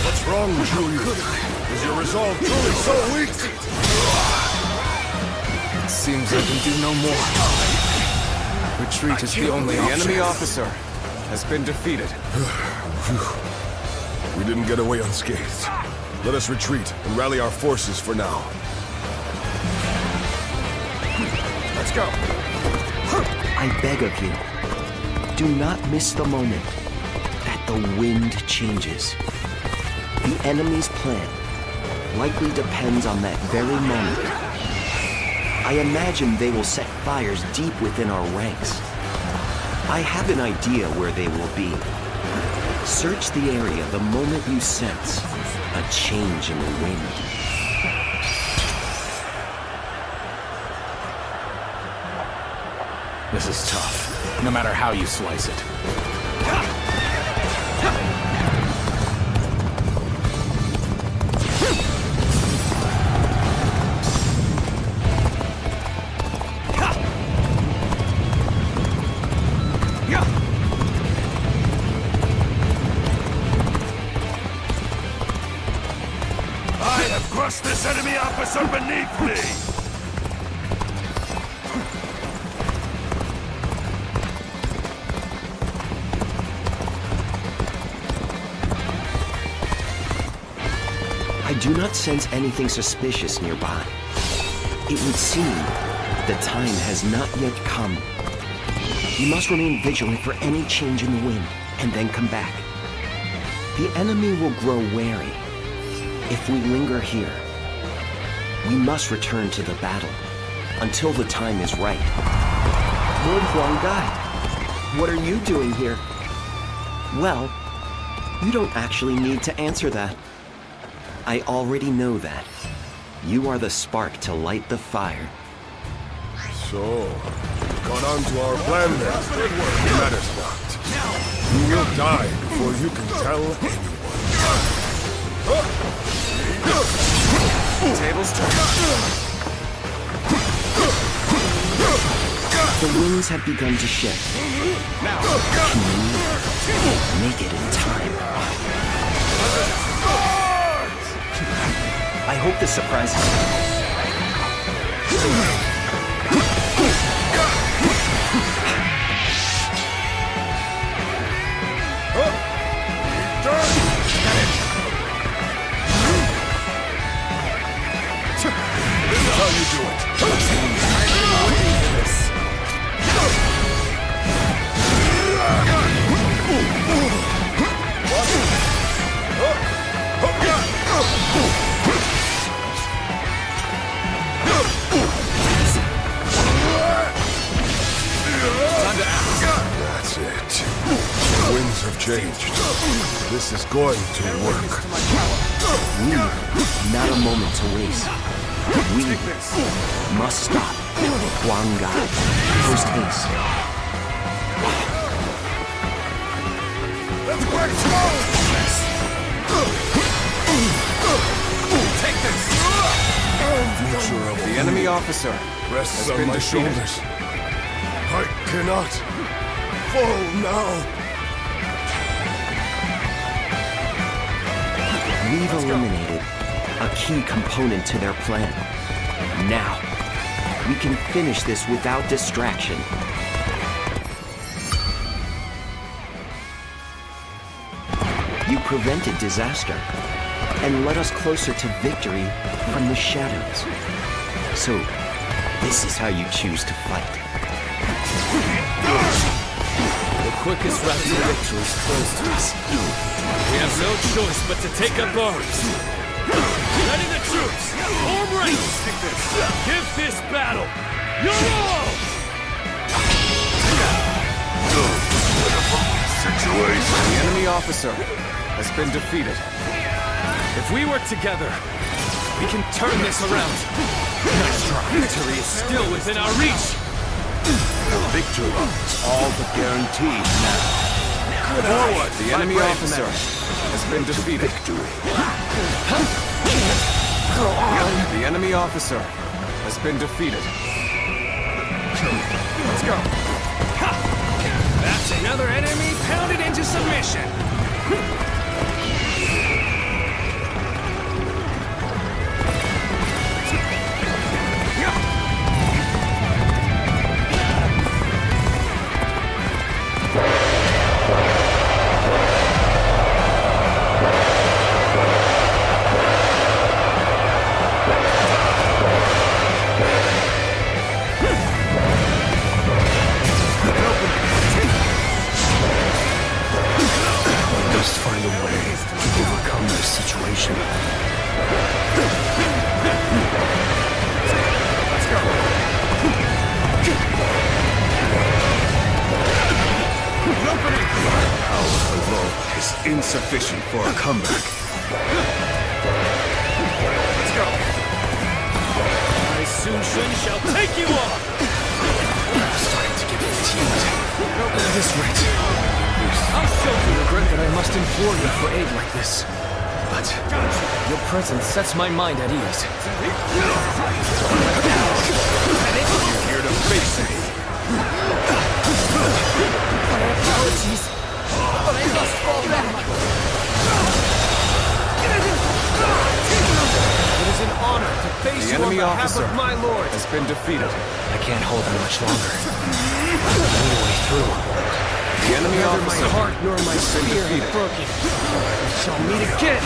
What's wrong, Julius? Is your resolve truly so weak? It seems I can do no more. Retreat is the only option. The enemy officer has been defeated. We didn't get away unscathed. Let us retreat and rally our forces for now. Let's go. I beg of you, do not miss the moment that the wind changes. The enemy's plan likely depends on that very moment. I imagine they will set fires deep within our ranks. I have an idea where they will be. Search the area the moment you sense a change in the wind. This is tough, no matter how you slice it. crush this enemy officer beneath me! I do not sense anything suspicious nearby. It would seem the time has not yet come. You must remain vigilant for any change in the wind, and then come back. The enemy will grow wary if we linger here. We must return to the battle until the time is right. Lord Huanggai, what are you doing here? Well, you don't actually need to answer that. I already know that. You are the spark to light the fire. So, got on to our plan then. It matters not. You will die before you can tell anyone. Tables turn. The winds have begun to shift. Now, Can you make it in time? I hope this surprises you. This is how you do it. I've been waiting for this. That's it. The winds have changed. This is going to work. Not a moment to waste. We must stop Huanggai. Post haste. Let's quick go! Take this! Future of the enemy officer rests has on been my defeated. shoulders. I cannot fall now. We've eliminated a key component to their plan. Now, we can finish this without distraction. You prevented disaster and led us closer to victory from the shadows. So, this is how you choose to fight. The quickest route to victory is close to us. We have no choice but to take up arms. Ready the troops! Form ranks! Give this battle your all! The enemy officer has been defeated. If we work together, we can turn this around. Victory is still within our reach. Victory is all but guaranteed now. Forward! The enemy officer has been defeated. The enemy officer has been defeated. Let's go. That's another enemy pounded into submission. Must find a way to overcome this situation. Let's go. Power alone is insufficient for a comeback. Let's go. My Sun Shun shall take you on! I'm starting to get fatigued. At this rate, I'll show you! I regret that I must implore you for aid like this. But your presence sets my mind at ease. You're here to face me. My apologies, but I must fall back. It is enemy officer of my lord has been defeated. I can't hold on much longer. I need a way through. The enemy Neither officer my heart nor my has been spear defeated. have broken. We shall meet again.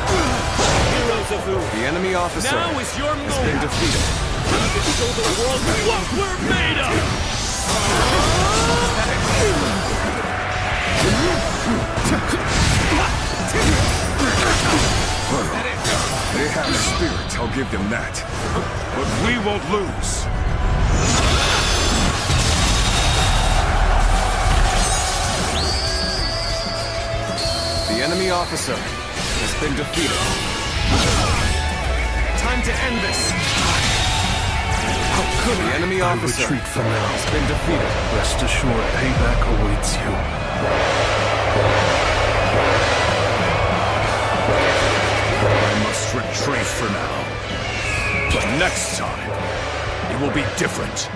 Heroes of U. The enemy officer Now is your has been moment. defeated. To show the world what we're made of. They have spirit, I'll give them that. But we won't lose. The enemy officer has been defeated. Time to end this. How could The enemy officer Retreat for now. has been defeated. Rest assured, payback awaits you. I must retreat for now. But next time, it will be different.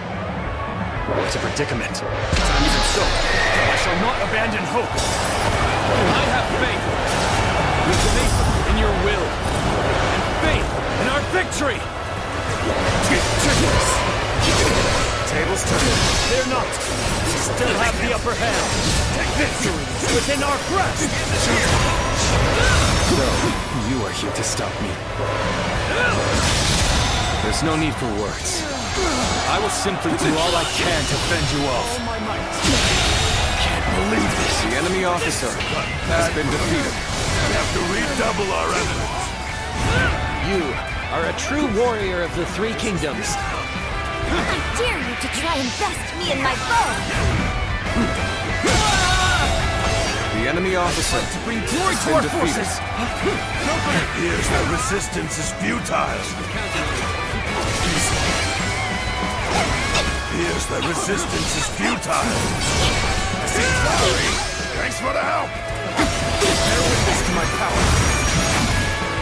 What a predicament. Even so, I shall not abandon hope. I have faith. With faith in your will. And faith in our victory. Tables turned. Fear not. We still have the upper hand. Victory is within our grasp. So, you are here to stop me. There's no need for words. I will simply do all I can to fend you off. Can't believe this. The enemy officer has been defeated. We have to redouble our efforts. You are a true warrior of the Three Kingdoms. I dare you to try and best me in my bow! The enemy officer To bring glory has to our been defeated. forces. Here's the resistance is futile. Here's the resistance is futile. Sorry. Thanks for the help. Bear witness to my power.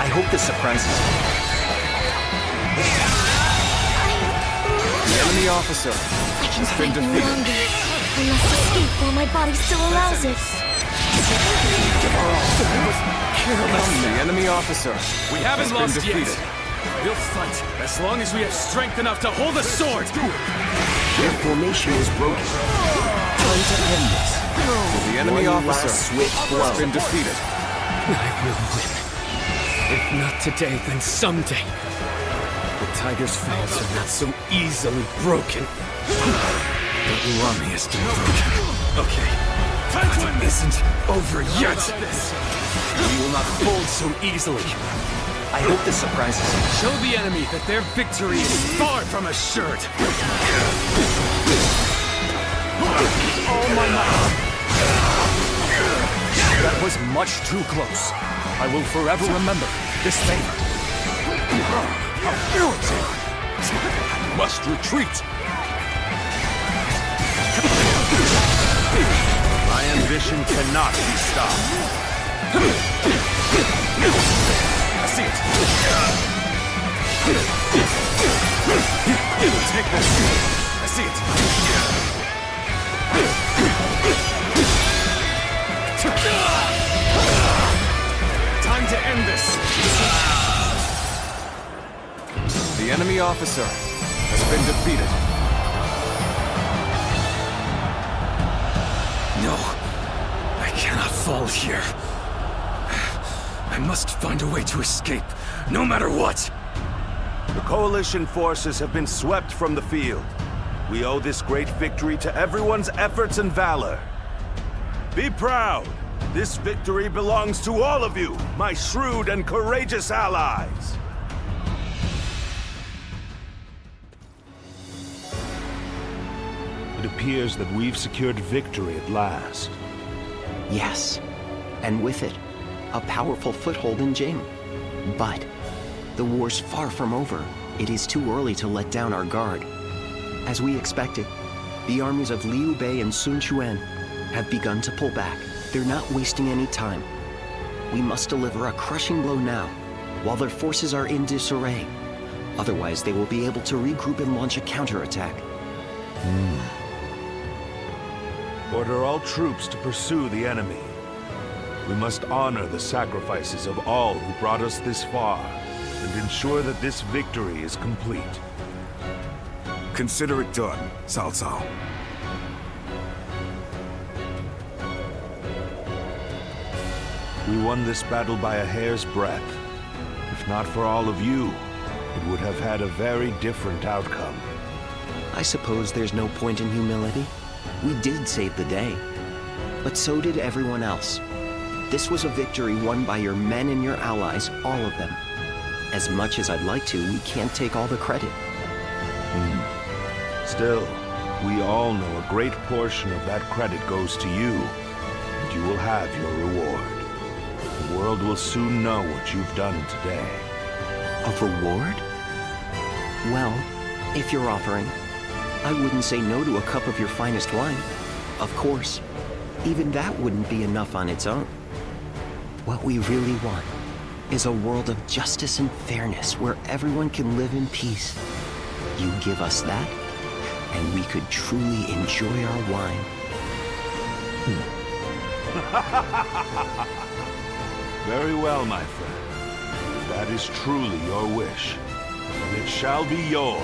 I hope this surprises you. The enemy officer I can has been fight no defeated. longer. I must escape while my body still allows it. The enemy officer We haven't has been lost defeated. yet. We'll fight as long as we have strength enough to hold a sword. Their formation is broken. Time to end this. The enemy One officer last swift blow. has been defeated. I will win. If not today, then someday. The tiger's fangs are not so easily broken. The army has been broken. Okay. But it isn't over yet. We will not fold so easily. I hope this surprises you. Show the enemy that their victory is far from assured. All my might. That was much too close. I will forever remember this favor. I must retreat. My ambition cannot be stopped. I see it. Take this. I see it. Time to end this. The enemy officer has been defeated. No, I cannot fall here. I must find a way to escape, no matter what. The coalition forces have been swept from the field. We owe this great victory to everyone's efforts and valor. Be proud. This victory belongs to all of you, my shrewd and courageous allies. It appears that we've secured victory at last. Yes, and with it, a powerful foothold in Jing. But the war's far from over. It is too early to let down our guard. As we expected, the armies of Liu Bei and Sun Quan have begun to pull back. They're not wasting any time. We must deliver a crushing blow now, while their forces are in disarray. Otherwise, they will be able to regroup and launch a counterattack. Order all troops to pursue the enemy. We must honor the sacrifices of all who brought us this far, and ensure that this victory is complete. Consider it done, Cao Cao. We won this battle by a hair's breadth. If not for all of you, it would have had a very different outcome. I suppose there's no point in humility. We did save the day. But so did everyone else. This was a victory won by your men and your allies, all of them. As much as I'd like to, we can't take all the credit. Still, we all know a great portion of that credit goes to you, and you will have your reward. The world will soon know what you've done today. A reward? Well, if you're offering, I wouldn't say no to a cup of your finest wine. Of course. Even that wouldn't be enough on its own. What we really want is a world of justice and fairness where everyone can live in peace. You give us that, and we could truly enjoy our wine. Very well, my friend. If that is truly your wish, then it shall be yours.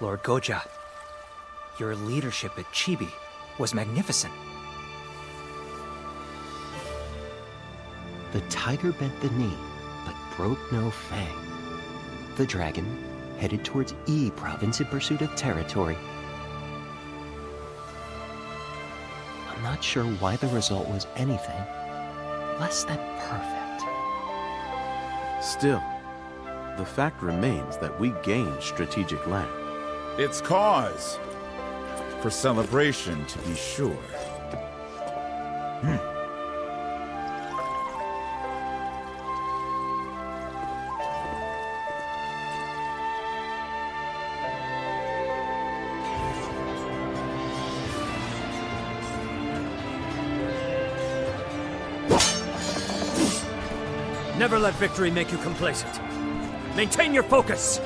Lord Goja, your leadership at Chibi was magnificent. The tiger bent the knee, but broke no fang. The dragon headed towards E province in pursuit of territory. I'm not sure why the result was anything less than perfect. Still, the fact remains that we gained strategic land. It's cause for celebration, to be sure. Never let victory make you complacent. Maintain your focus!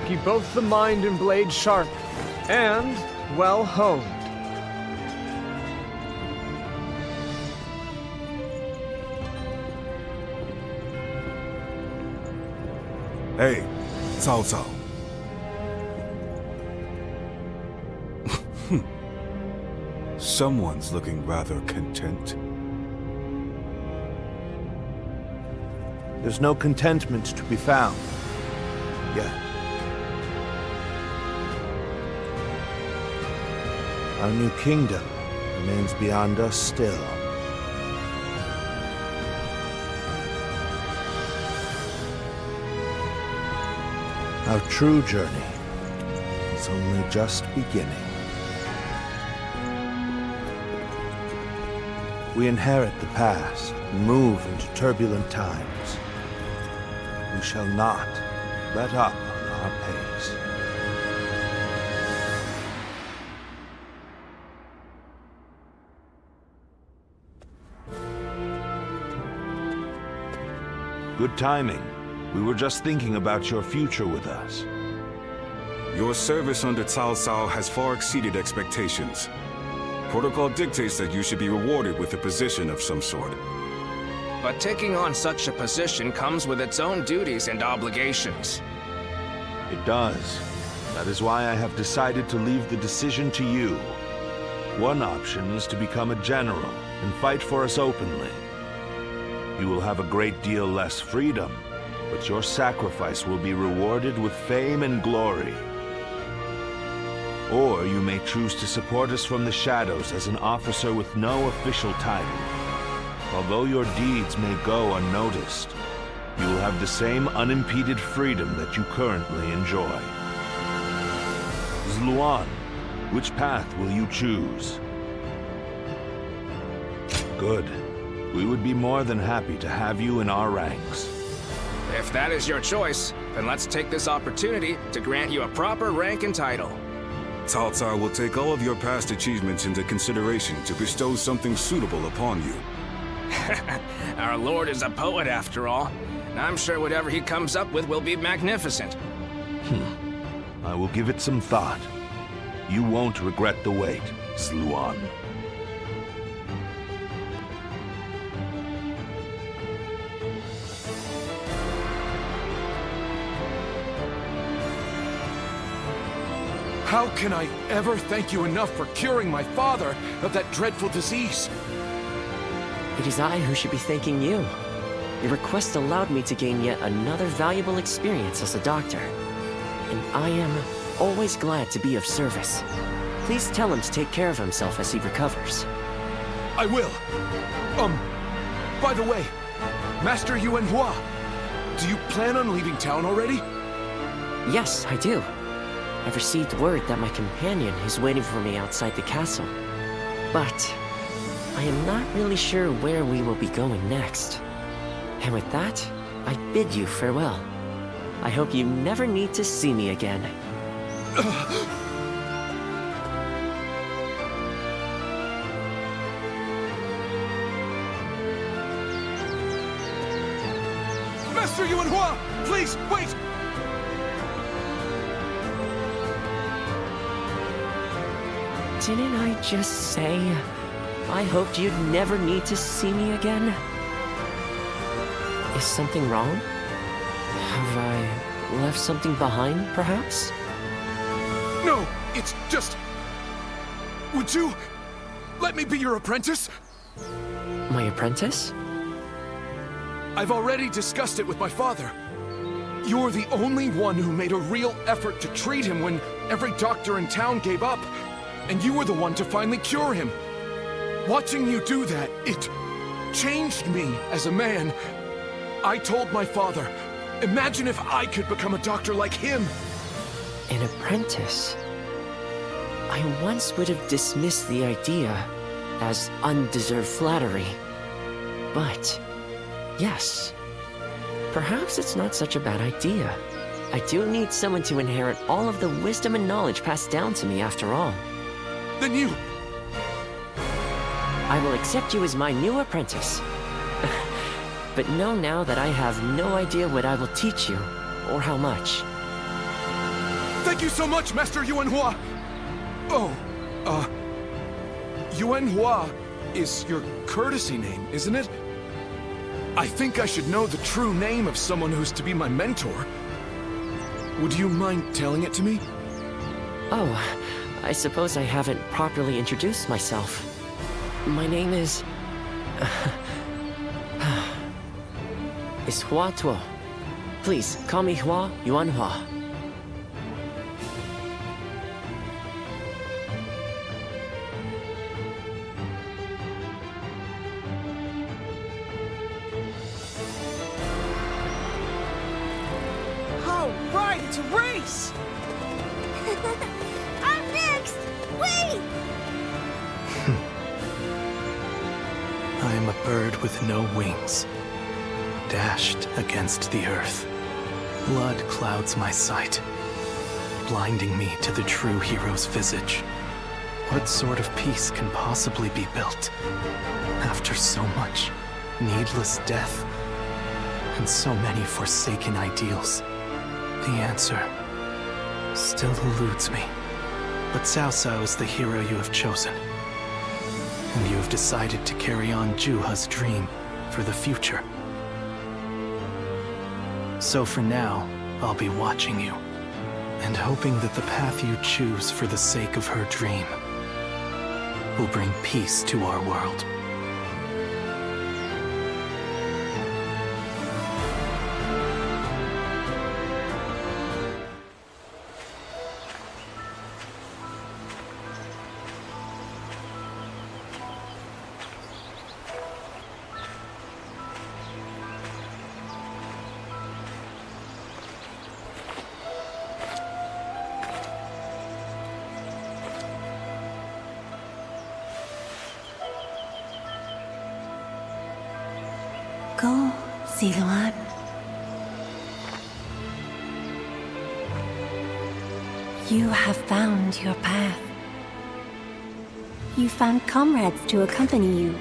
Keep both the mind and blade sharp, and well honed. Hey, Cao Cao. Someone's looking rather content. There's no contentment to be found. Yet. Our new kingdom remains beyond us still. Our true journey is is only just beginning. We inherit the past and move into turbulent times. We shall not let up on our pace. Good timing. We were just thinking about your future with us. Your service under Cao Cao has far exceeded expectations. Protocol dictates that you should be rewarded with a position of some sort. But taking on such a position comes with its own duties and obligations. It does. That is why I have decided to leave the decision to you. One option is to become a general and fight for us openly. You will have a great deal less freedom, but your sacrifice will be rewarded with fame and glory. Or you may choose to support us from the shadows as an officer with no official title. Although your deeds may go unnoticed, you will have the same unimpeded freedom that you currently enjoy. Zluan, which path will you choose? Good. We would be more than happy to have you in our ranks. If that is your choice, then let's take this opportunity to grant you a proper rank and title. Cao Cao will take all of your past achievements into consideration to bestow something suitable upon you. Our lord is a poet after all. I'm sure whatever he comes up with will be magnificent. I will give it some thought. You won't regret the wait, Zluan. How can I ever thank you enough for curing my father of that dreadful disease? It is I who should be thanking you. Your request allowed me to gain yet another valuable experience as a doctor. And I am always glad to be of service. Please tell him to take care of himself as he recovers. I will. By the way, Master Yuan Hua, do you plan on leaving town already? Yes, I do. I've received word that my companion is waiting for me outside the castle. But I am not really sure where we will be going next. And with that, I bid you farewell. I hope you never need to see me again. Master Yuan Hua, please, wait! Didn't I just say I hoped you'd never need to see me again? Is something wrong? Have I left something behind, perhaps? No, it's just... Would you let me be your apprentice? My apprentice? I've already discussed it with my father. You're the only one who made a real effort to treat him when every doctor in town gave up. And you were the one to finally cure him. Watching you do that, it changed me as a man. I told my father, imagine if I could become a doctor like him. An apprentice? I once would have dismissed the idea as undeserved flattery. But, yes, perhaps it's not such a bad idea. I do need someone to inherit all of the wisdom and knowledge passed down to me after all. Then you... I will accept you as my new apprentice. But know now that I have no idea what I will teach you, or how much. Thank you so much, Master Yuan Hua! Oh, Yuan Hua is your courtesy name, isn't it? I think I should know the true name of someone who's to be my mentor. Would you mind telling it to me? Oh, I suppose I haven't properly introduced myself. My name is Hua Tuo. Please, call me Hua Yuan Hua. All right, it's a race! Wait! I am a bird with no wings, dashed against the earth. Blood clouds my sight, blinding me to the true hero's visage. What sort of peace can possibly be built after so much needless death and so many forsaken ideals? The answer still eludes me. But Cao Cao is the hero you have chosen, and you have decided to carry on Juha's dream for the future. So for now, I'll be watching you, and hoping that the path you choose for the sake of her dream will bring peace to our world. Go, Siluan. You have found your path. You found comrades to accompany you.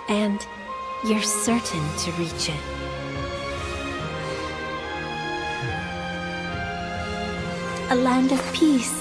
And you're certain to reach it. A land of peace.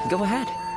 Go ahead.